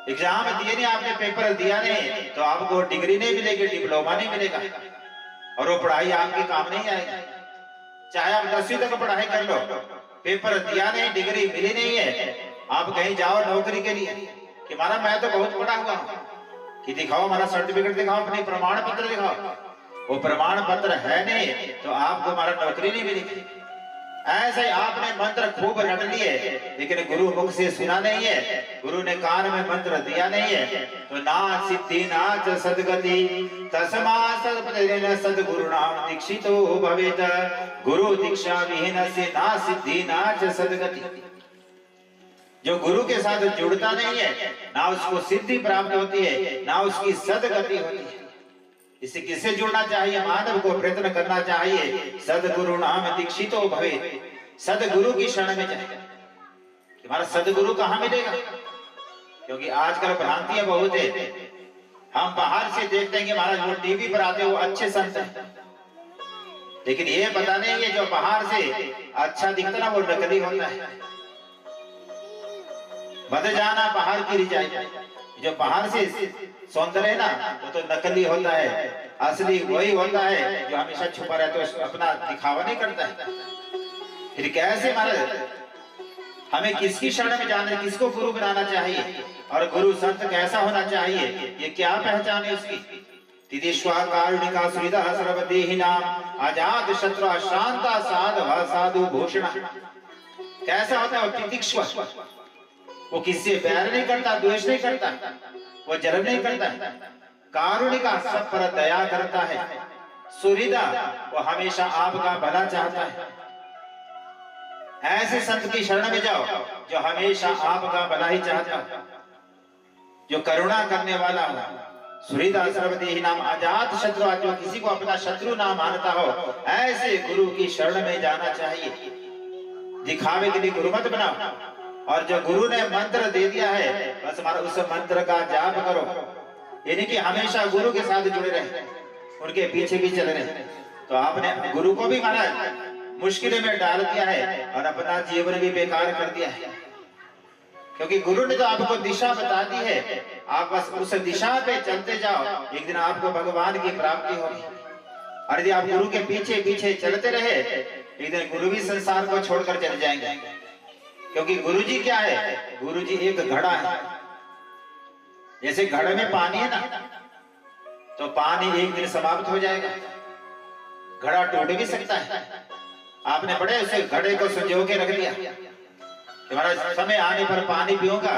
एग्जाम दिए नहीं, आपने पेपर दिया नहीं, तो आपको डिग्री नहीं मिलेगी, डिप्लोमा नहीं मिलेगा, और वो पढ़ाई आपके काम नहीं आएगी। चाहे आप 10वीं तक पढ़ाई कर लो, पेपर दिया नहीं, डिग्री मिली नहीं है, आप कहीं जाओ नौकरी के लिए कि मारा मैं तो बहुत पढ़ा हुआ हूँ, कि दिखाओ हमारा सर्टिफिकेट दिखाओ, अपने प्रमाण पत्र दिखाओ, वो प्रमाण पत्र है नहीं, तो आपको हमारा नौकरी नहीं मिलेगी। ऐसे आपने मंत्र खूब रट लिए, लेकिन गुरु मुख से सुना नहीं है, गुरु ने कान में मंत्र दिया नहीं है, तो ना सिद्धि नाच सदगति तस्मा सद्गुरु नाम दीक्षितो भवेत। गुरु दीक्षा विहीन से ना सिद्धि नाच सदगति। जो गुरु के साथ जुड़ता नहीं है, ना उसको सिद्धि प्राप्त होती है, ना उसकी सदगति होती है। इसे किससे जुड़ना चाहिए? मानव को प्रयत्न करना चाहिए, सदगुरु नाम दीक्षितो भवे, सदगुरु की शरण में जाए। हमारा सदगुरु कहाँ मिलेगा? क्योंकि आजकल भ्रांतियां बहुत है। हम बाहर से देखते हैं कि हमारा जो टीवी पर आते हैं वो अच्छे संत हैं, लेकिन ये पता नहीं है जो बाहर से अच्छा दिखता ना वो नकली होता है। बद जाना बाहर की रिझाई, जो बाहर से सौंदर्य है ना वो तो नकली होता है, असली वही होता है जो हमेशा छुपा रहता है, तो अपना दिखावा नहीं करता है। फिर कैसे महाराज हमें किसकी शरण में जाना है, किसको गुरु बनाना चाहिए, और गुरु संत कैसा होना चाहिए, ये क्या पहचान है उसकी? तिदिश्वा कारुणिका सुविधा सर्वदेहि नाम अजात शत्रु शांता साधव साधु भूषण। कैसा होता है वो तितिक्ष्वा? वो किससे बैर नहीं करता, द्वेष नहीं करता, वो जलन नहीं करता है। कारुणिका सब पर दया करता है। सुहृदा वो हमेशा आपका भला चाहता है। ऐसे संत की शरण में जाओ जो हमेशा आपका भला ही चाहता है, जो करुणा करने वाला हो। सुहृदा सर्वदेहि नाम अजात शत्रु, जो किसी को अपना शत्रु ना मानता हो, ऐसे गुरु की शरण में जाना चाहिए। दिखावे के लिए गुरु मत बनाओ, और जो गुरु ने मंत्र दे दिया है बस हमारा उस मंत्र का जाप करो, यानी कि हमेशा गुरु के साथ जुड़े रहे, उनके पीछे भी चल रहे। तो आपने गुरु को भी महाराज मुश्किल में डाल दिया है और अपना जीवन भी बेकार कर दिया है, क्योंकि गुरु ने तो आपको दिशा बता दी है, आप बस उस दिशा पे चलते जाओ, एक दिन आपको भगवान की प्राप्ति होगी। और यदि आप गुरु के पीछे पीछे चलते रहे, एक दिन गुरु भी संसार को छोड़कर चले जाएंगे। क्योंकि गुरुजी क्या है? गुरुजी एक घड़ा है। जैसे घड़े में पानी है ना, तो पानी एक दिन समाप्त हो जाएगा, घड़ा टूट भी सकता है। आपने बड़े उसे घड़े को संजो के रख दिया, हमारा समय आने पर पानी पीऊंगा,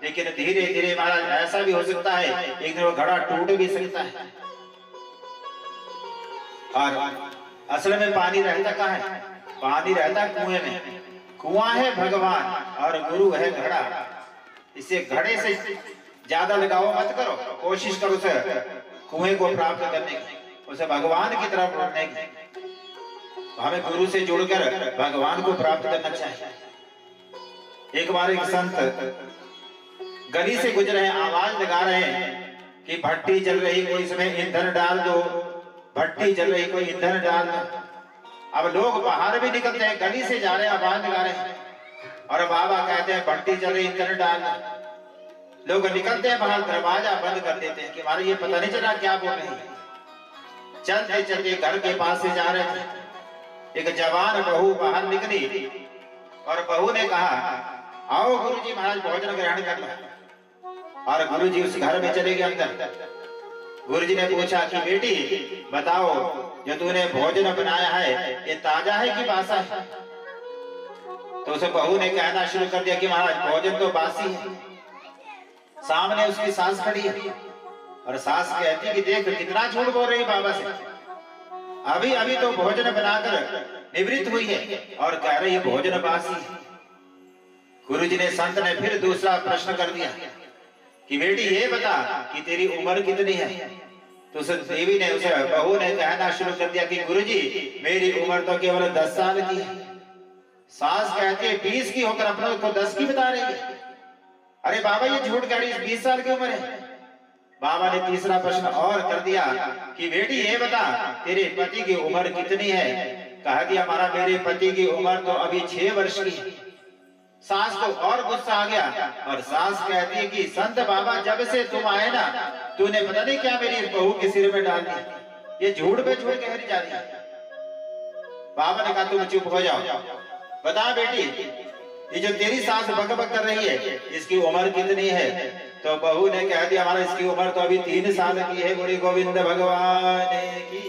लेकिन धीरे धीरे महाराज ऐसा भी हो सकता है एक दिन वो घड़ा टूट भी सकता है। और असल में पानी रहता कहाँ है? पानी रहता कुएं में। कुआं है भगवान और गुरु है घड़ा। इसे घड़े से ज्यादा लगाओ मत करो, कोशिश करो उसे कुएं को प्राप्त करने की, उसे भगवान की तरफ बढ़ने की। तो हमें गुरु से जुड़कर भगवान को प्राप्त करना चाहिए। एक बार एक संत गली से गुजर रहे हैं, आवाज लगा रहे हैं कि भट्टी जल रही, कोई इसमें ईंधन डाल दो, भट्टी जल रही, कोई ईंधन डाल दो। अब लोग बाहर भी निकलते हैं, गली से जा रहे हैं, आवाज लगा रहे हैं, और बाबा कहते हैं भट्टी जल रही, ईंधन डाल दो। लोग निकलते हैं बाहर, दरवाजा बंद कर देते हैं कि हमारे ये पता नहीं चला क्या बोल रहे हैं। चलते चलते घर के पास से जा रहे थे, एक जवान बहू बाहर निकली और बहू ने कहा, आओ गुरुजी महाराज भोजन ग्रहण कर लो। और गुरुजी उस घर में चले गए अंदर। गुरुजी ने पूछा कि बेटी बताओ, जो तूने भोजन बनाया है ये ताजा है कि बासा है? तो उसे बहू ने कहना शुरू कर दिया कि महाराज भोजन तो बासी है। सामने उसकी सास खड़ी है और सास कहती है कि देख कितना झूठ बोल रही बाबा से, अभी अभी तो भोजन बनाकर निवृत्त हुई है और कह रही है भोजन बासी है। गुरुजी ने संत ने फिर दूसरा प्रश्न कर दिया कि बेटी ये बता कि तेरी उम्र कितनी है? तो उस देवी ने उसे बहू ने कहना शुरू कर दिया कि गुरुजी मेरी उम्र तो केवल 10 साल की है। सास कहती है 20 की होकर अपने को 10 की बता रही है। अरे बाबा ये झूठ कह रही है, 20 साल की उम्र है। बाबा ने तीसरा प्रश्न और कर दिया कि बेटी ये बता तेरे पति की उम्र कितनी है? कह दिया हमारा मेरे पति की उम्र तो अभी 6 वर्ष की है। सास को और गुस्सा आ गया और सास कहती है कि संत बाबा जब से तुम आए ना तूने पता नहीं क्या मेरी बहू के सिर में डाल दिया, ये झूठ पे झूठ कह रही जा रही है। बाबा ने कहा तुम चुप हो जाओ, बता बेटी ये जो तेरी सास बकबक कर रही है इसकी उम्र कितनी है? तो बहू ने कह दिया हमारा इसकी उम्र तो अभी 3 साल की है। बोली गोविंद भगवान की।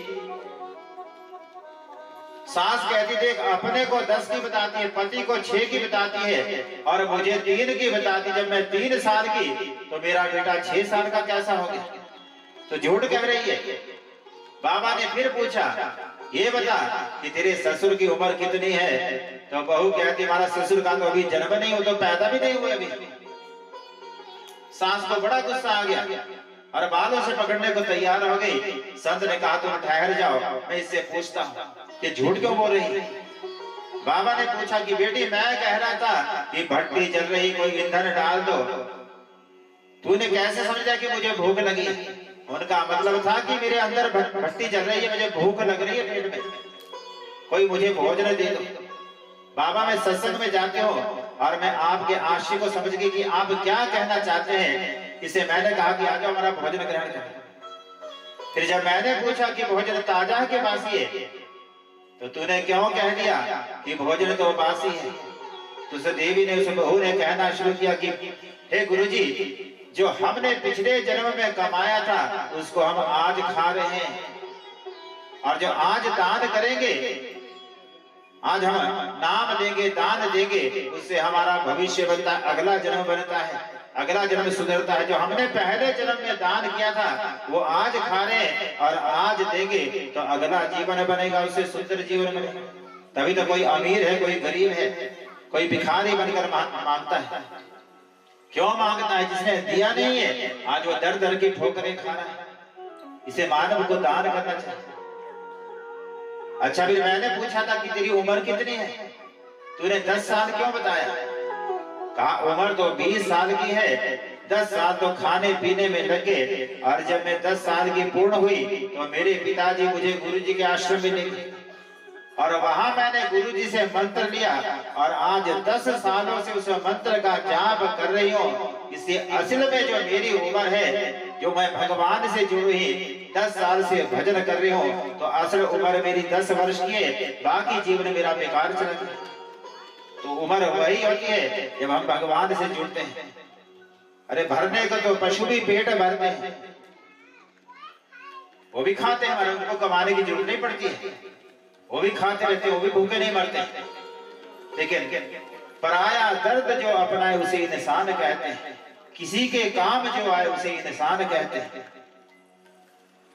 सास कहती देख अपने को 10 की बताती है, पति को 6 की बताती है और मुझे 3 की बताती। जब मैं 3 साल की तो मेरा बेटा 6 साल का कैसा हो गया? तो झूठ कह रही है। बाबा ने फिर पूछा ये बता कि तेरे ससुर की उम्र कितनी है? तो बहू कहती हमारा ससुर का तो अभी जन्म नहीं, हो तो पैदा भी नहीं हुए अभी। सास को बड़ा गुस्सा आ गया और बालों से पकड़ने को तैयार हो गई। संत ने कहा तुम ठहर जाओ, मैं इससे पूछता हूँ कि झूठ क्यों बोल रही है। बाबा ने पूछा कि बेटी मैं कह रहा था कि भट्टी जल रही, कोई ईंधन डाल दो, तूने कैसे समझा कि मुझे भूख लगी? उनका मतलब था कि मेरे अंदर भट्टी जल रही है, मुझे भूख लग रही है पेट में, कोई मुझे भोजन दे दो। बाबा मैं सत्संग में जाते हो और मैं आपके आशिक को समझ गई कि आप क्या कहना चाहते हैं। इसे मैंने कहा कि आ जाओ हमारा भोजन ग्रहण करें। फिर जब मैंने पूछा कि भोजन ताजा है कि बासी है, तो तूने क्यों कह दिया कि भोजन तो बासी है? तो उस देवी ने, उस बहू ने कहना शुरू किया कि हे गुरुजी जो हमने पिछले जन्म में कमाया था उसको हम आज खा रहे हैं, और जो आज दान करेंगे, आज हम नाम देंगे, दान देंगे, उससे हमारा भविष्य बनता है, अगला जन्म बनता है, अगला जन्म सुधरता है। जो हमने पहले जन्म में दान किया था वो आज खा रहे हैं और आज देंगे तो अगला जीवन बनेगा, उससे सुंदर जीवन बनेगा। तभी तो कोई अमीर है, कोई गरीब है, कोई भिखारी बनकर मांगता है। क्यों मांगता है? जिसने दिया नहीं है आज वो दर दर की ठोकरें खा रहा है। इसे मानव को दान करना चाहिए। अच्छा फिर मैंने पूछा था कि तेरी उम्र कितनी है? तूने 10 साल क्यों बताया? कहा उम्र तो 20 साल की है, 10 साल तो खाने पीने में लगे, और जब मैं 10 साल की पूर्ण हुई तो मेरे पिताजी मुझे गुरुजी के आश्रम में ले गए और वहां मैंने गुरुजी से मंत्र लिया और आज 10 सालों से उस मंत्र का जाप कर रही हूँ। इससे असल में जो मेरी उम्र है, जो मैं भगवान से जुड़ी 10 साल से भजन कर रही हूँ, तो असल उम्र मेरी 10 वर्ष की है, बाकी जीवन मेरा बेकार चला गया। तो उम्र वही होती है जब हम भगवान से जुड़ते हैं। अरे भरने को तो पशु भी पेट भरते हैं, वो भी खाते हैं, हमारे उनको कमाने की जरूरत नहीं पड़ती है, वो भी खाते रहते, वो भी भूखे नहीं मरते। लेकिन पराया दर्द जो अपनाए उसे इंसान कहते हैं, किसी के काम जो आए उसे इंसान कहते हैं।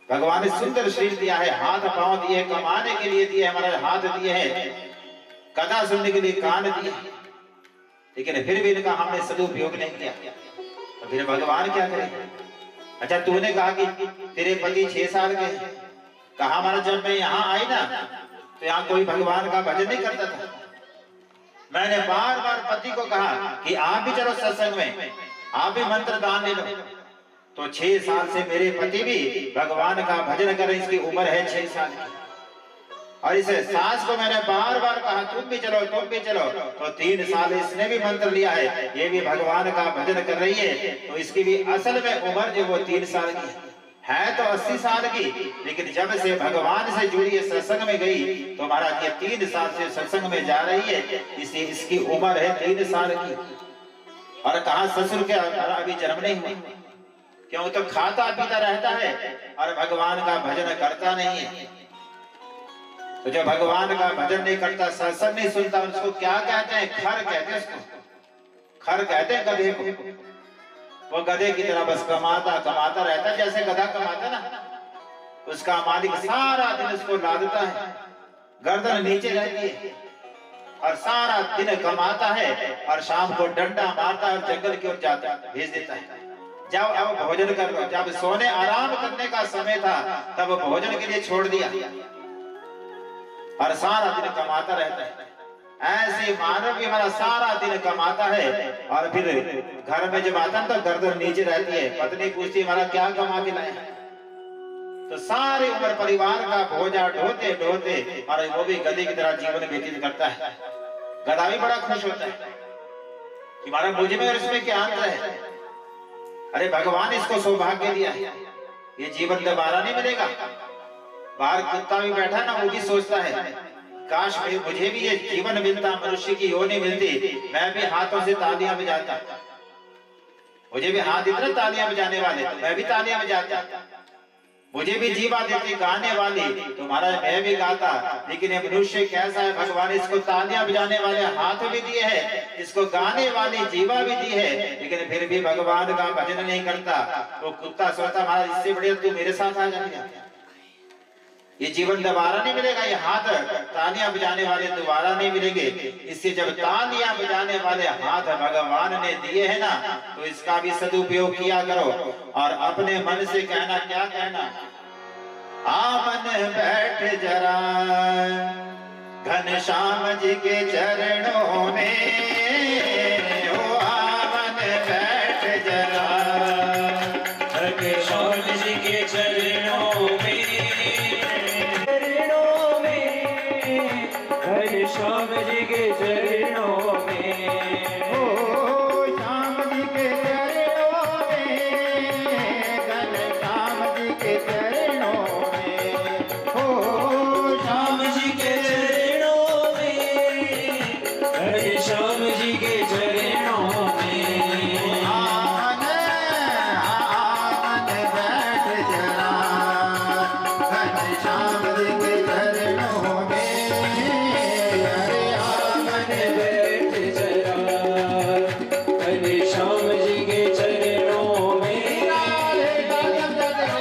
भगवान ने सुंदर शरीर दिया है, हाथ पांव दिए, कमाने के लिए दिए, हमारे हाथ दिए हैं, कथा सुनने के लिए कान दिए, लेकिन फिर भी इनका हमने सदुपयोग नहीं किया, तो फिर भगवान क्या करें? अच्छा तूने कहा कि तेरे पति 6 साल के, कहा हमारा जब मैं यहाँ आई ना तो यहाँ कोई भगवान का भजन नहीं करता था। मैंने बार बार पति को कहा कि आप भी चलो सत्संग में, आप भी मंत्र दान ले लो, तो 6 साल से मेरे पति भी भगवान का भजन कर रहे, इसकी उम्र है 6 साल की। और इस सास को मैंने बार बार कहा तुम भी चलो, तुम भी चलो, तो 3 साल इसने भी मंत्र लिया है, ये भी भगवान का भजन कर रही है, तो इसकी भी असल में उम्र जो वो 3 साल की है तो 80 साल की, लेकिन जब से भगवान से जुड़ी है, सत्संग में गई तो महाराज ये 3 साल से सत्संग में जा रही है, इसे इसकी उम्र है 3 साल की। और कहा ससुर के अभी जन्म नहीं हुआ, क्यों तो खाता पीता रहता है और भगवान का भजन करता नहीं है। तो जो भगवान का भजन नहीं करता, सत्संग नहीं सुनता, उसको क्या कहते हैं? खर कहते हैं उसको, खर कहते हैं गधे को। वो गधे की तरह बस कमाता रहता है, जैसे गधा कमाता ना, उसका मालिक सारा दिन उसको लादता है, गर्दन नीचे रहती है और सारा दिन कमाता है और शाम को डंडा मारता है और जंगल की ओर जाता है, भेज देता है। जब अब भोजन कर लो, जब सोने आराम करने का समय था तब भोजन के लिए छोड़ दिया और सारा दिन कमाता रहता है। ऐसे मानव भी हमारा सारा दिन कमाता है और फिर घर में जब आता है तो गर्दन नीचे रहती है, पत्नी पूछती हमारा क्या कमा के लाए, तो सारी उम्र परिवार का बोझा ढोते ढोते और वो भी गधे की तरह जीवन व्यतीत करता है। गधा भी बड़ा खुश होता है कि हमारा मुझ में और इसमें क्या अंतर है। अरे भगवान इसको सौभाग्य दिया है, ये जीवन दोबारा नहीं मिलेगा। बाहर कुत्ता भी बैठा ना, वो भी सोचता है काश मुझे भी ये जीवन मिलता, मनुष्य की योनि मिलती, मैं भी हाथों से तालियां बजाता, मुझे भी हाथ इतने तालियां बजाने वाले, तो मैं भी तालियां बजाता, मुझे भी जीवा देती गाने वाली, तो महाराज मैं भी गाता। लेकिन ये मनुष्य कैसा है, भगवान इसको तालियां बजाने वाले हाथ भी दिए हैं, इसको गाने वाली जीवा भी दी है, लेकिन फिर भी भगवान का भजन नहीं करता। तो कुत्ता सोचता महाराज इससे बढ़िया तू मेरे साथ आ जाएगा, ये जीवन दोबारा नहीं मिलेगा, ये हाथ तालियां बजाने वाले दोबारा नहीं मिलेंगे। इससे जब तालियां बजाने वाले हाथ भगवान ने दिए हैं ना, तो इसका भी सदुपयोग किया करो और अपने मन से कहना, क्या कहना, आमन बैठ जरा घनश्याम जी के चरणों में, ओ आमन बैठ जरा घनश्याम जी के चरणों में, श्याम जी के चरणों में, ओ श्याम जी के चरणों में, घनश्याम जी के चरणों में, ओ श्याम जी के चरणों में, घनश्याम जी के चरणों में, आमन बैठ जरा घनश्याम जी के चरणों में, श्याम जी के चरणों में।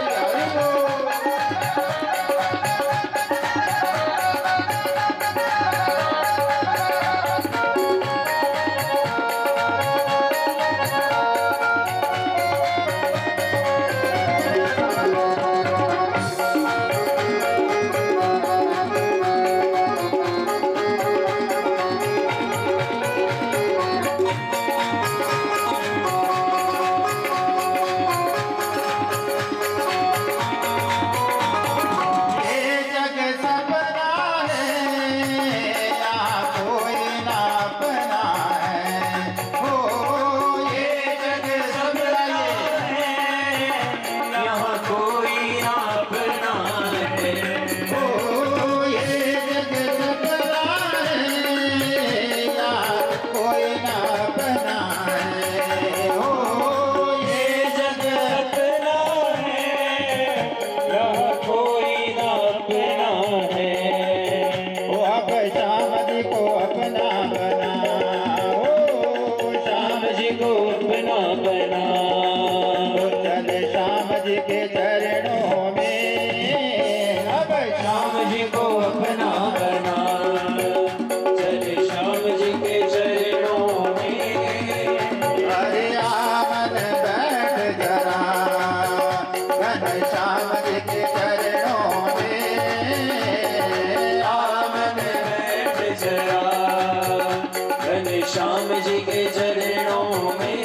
श्याम जी के चरणों में,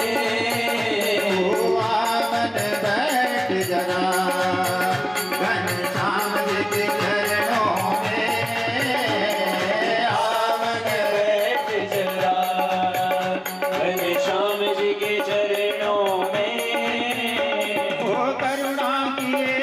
ओ आमन बैठ जरा घनश्याम जी के चरणों में, आमन बैठ जरा घनश्याम जी के चरणों में, ओ करुणा किए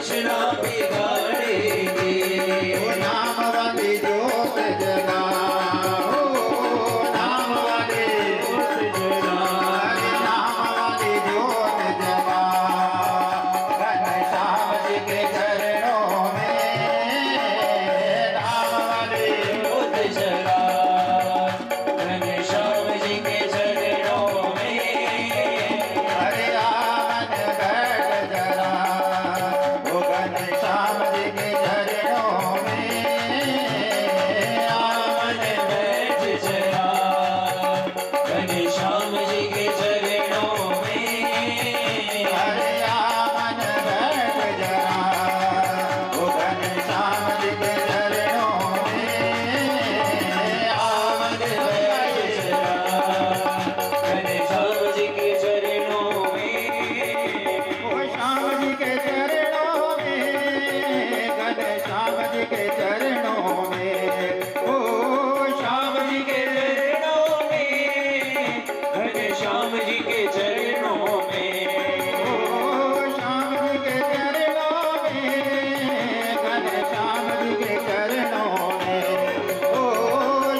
कृष्णा बिगाड़ेंगे। ओ नाम वाली जोत जगा, ओ नाम वाली जोत जगा, नाम वाली जोत जगा, घनश्याम जी के चरणों में नाम वाली जोत जगा, घनश्याम जी के चरणों में। अरे आमन बैठ जरा, ओ घनश्याम जी के चरणों में आमन बैठ जरा, घनश्याम जी के चरणों में। अरे आमन बैठ जरा, ओ घनश्याम जी के चरणों में आमन बैठ जरा, घनश्याम जी के चरणों में। ओ श्याम जी के चरणों में, घनश्याम जी के चरणों में, ओ श्याम जी के चरणों में, घनश्याम जी के चरणों में। ओ श्याम जी के चरणों में, घनश्याम जी के चरणों में, ओ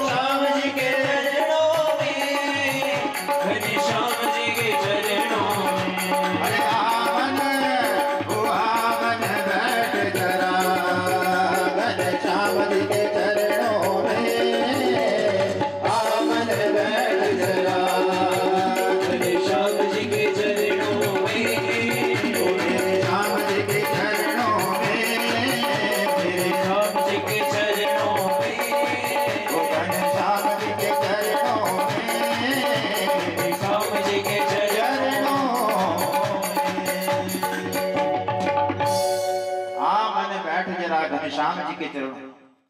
श्याम जी के चरणों में, घनश्याम जी के चरणों में। अरे आमन, ओ आमन बैठ जरा, घनश्याम जी के चरणों में आमन बैठ जरा, घनश्याम जी के चरणों में। ओ मेरे श्याम जी के चरणों में, मेरे राम जी के चरणों में। ओ घनश्याम जी के चरणों में, राम जी के चरणों आ मन बैठ जरा घनश्याम जी के चरणों।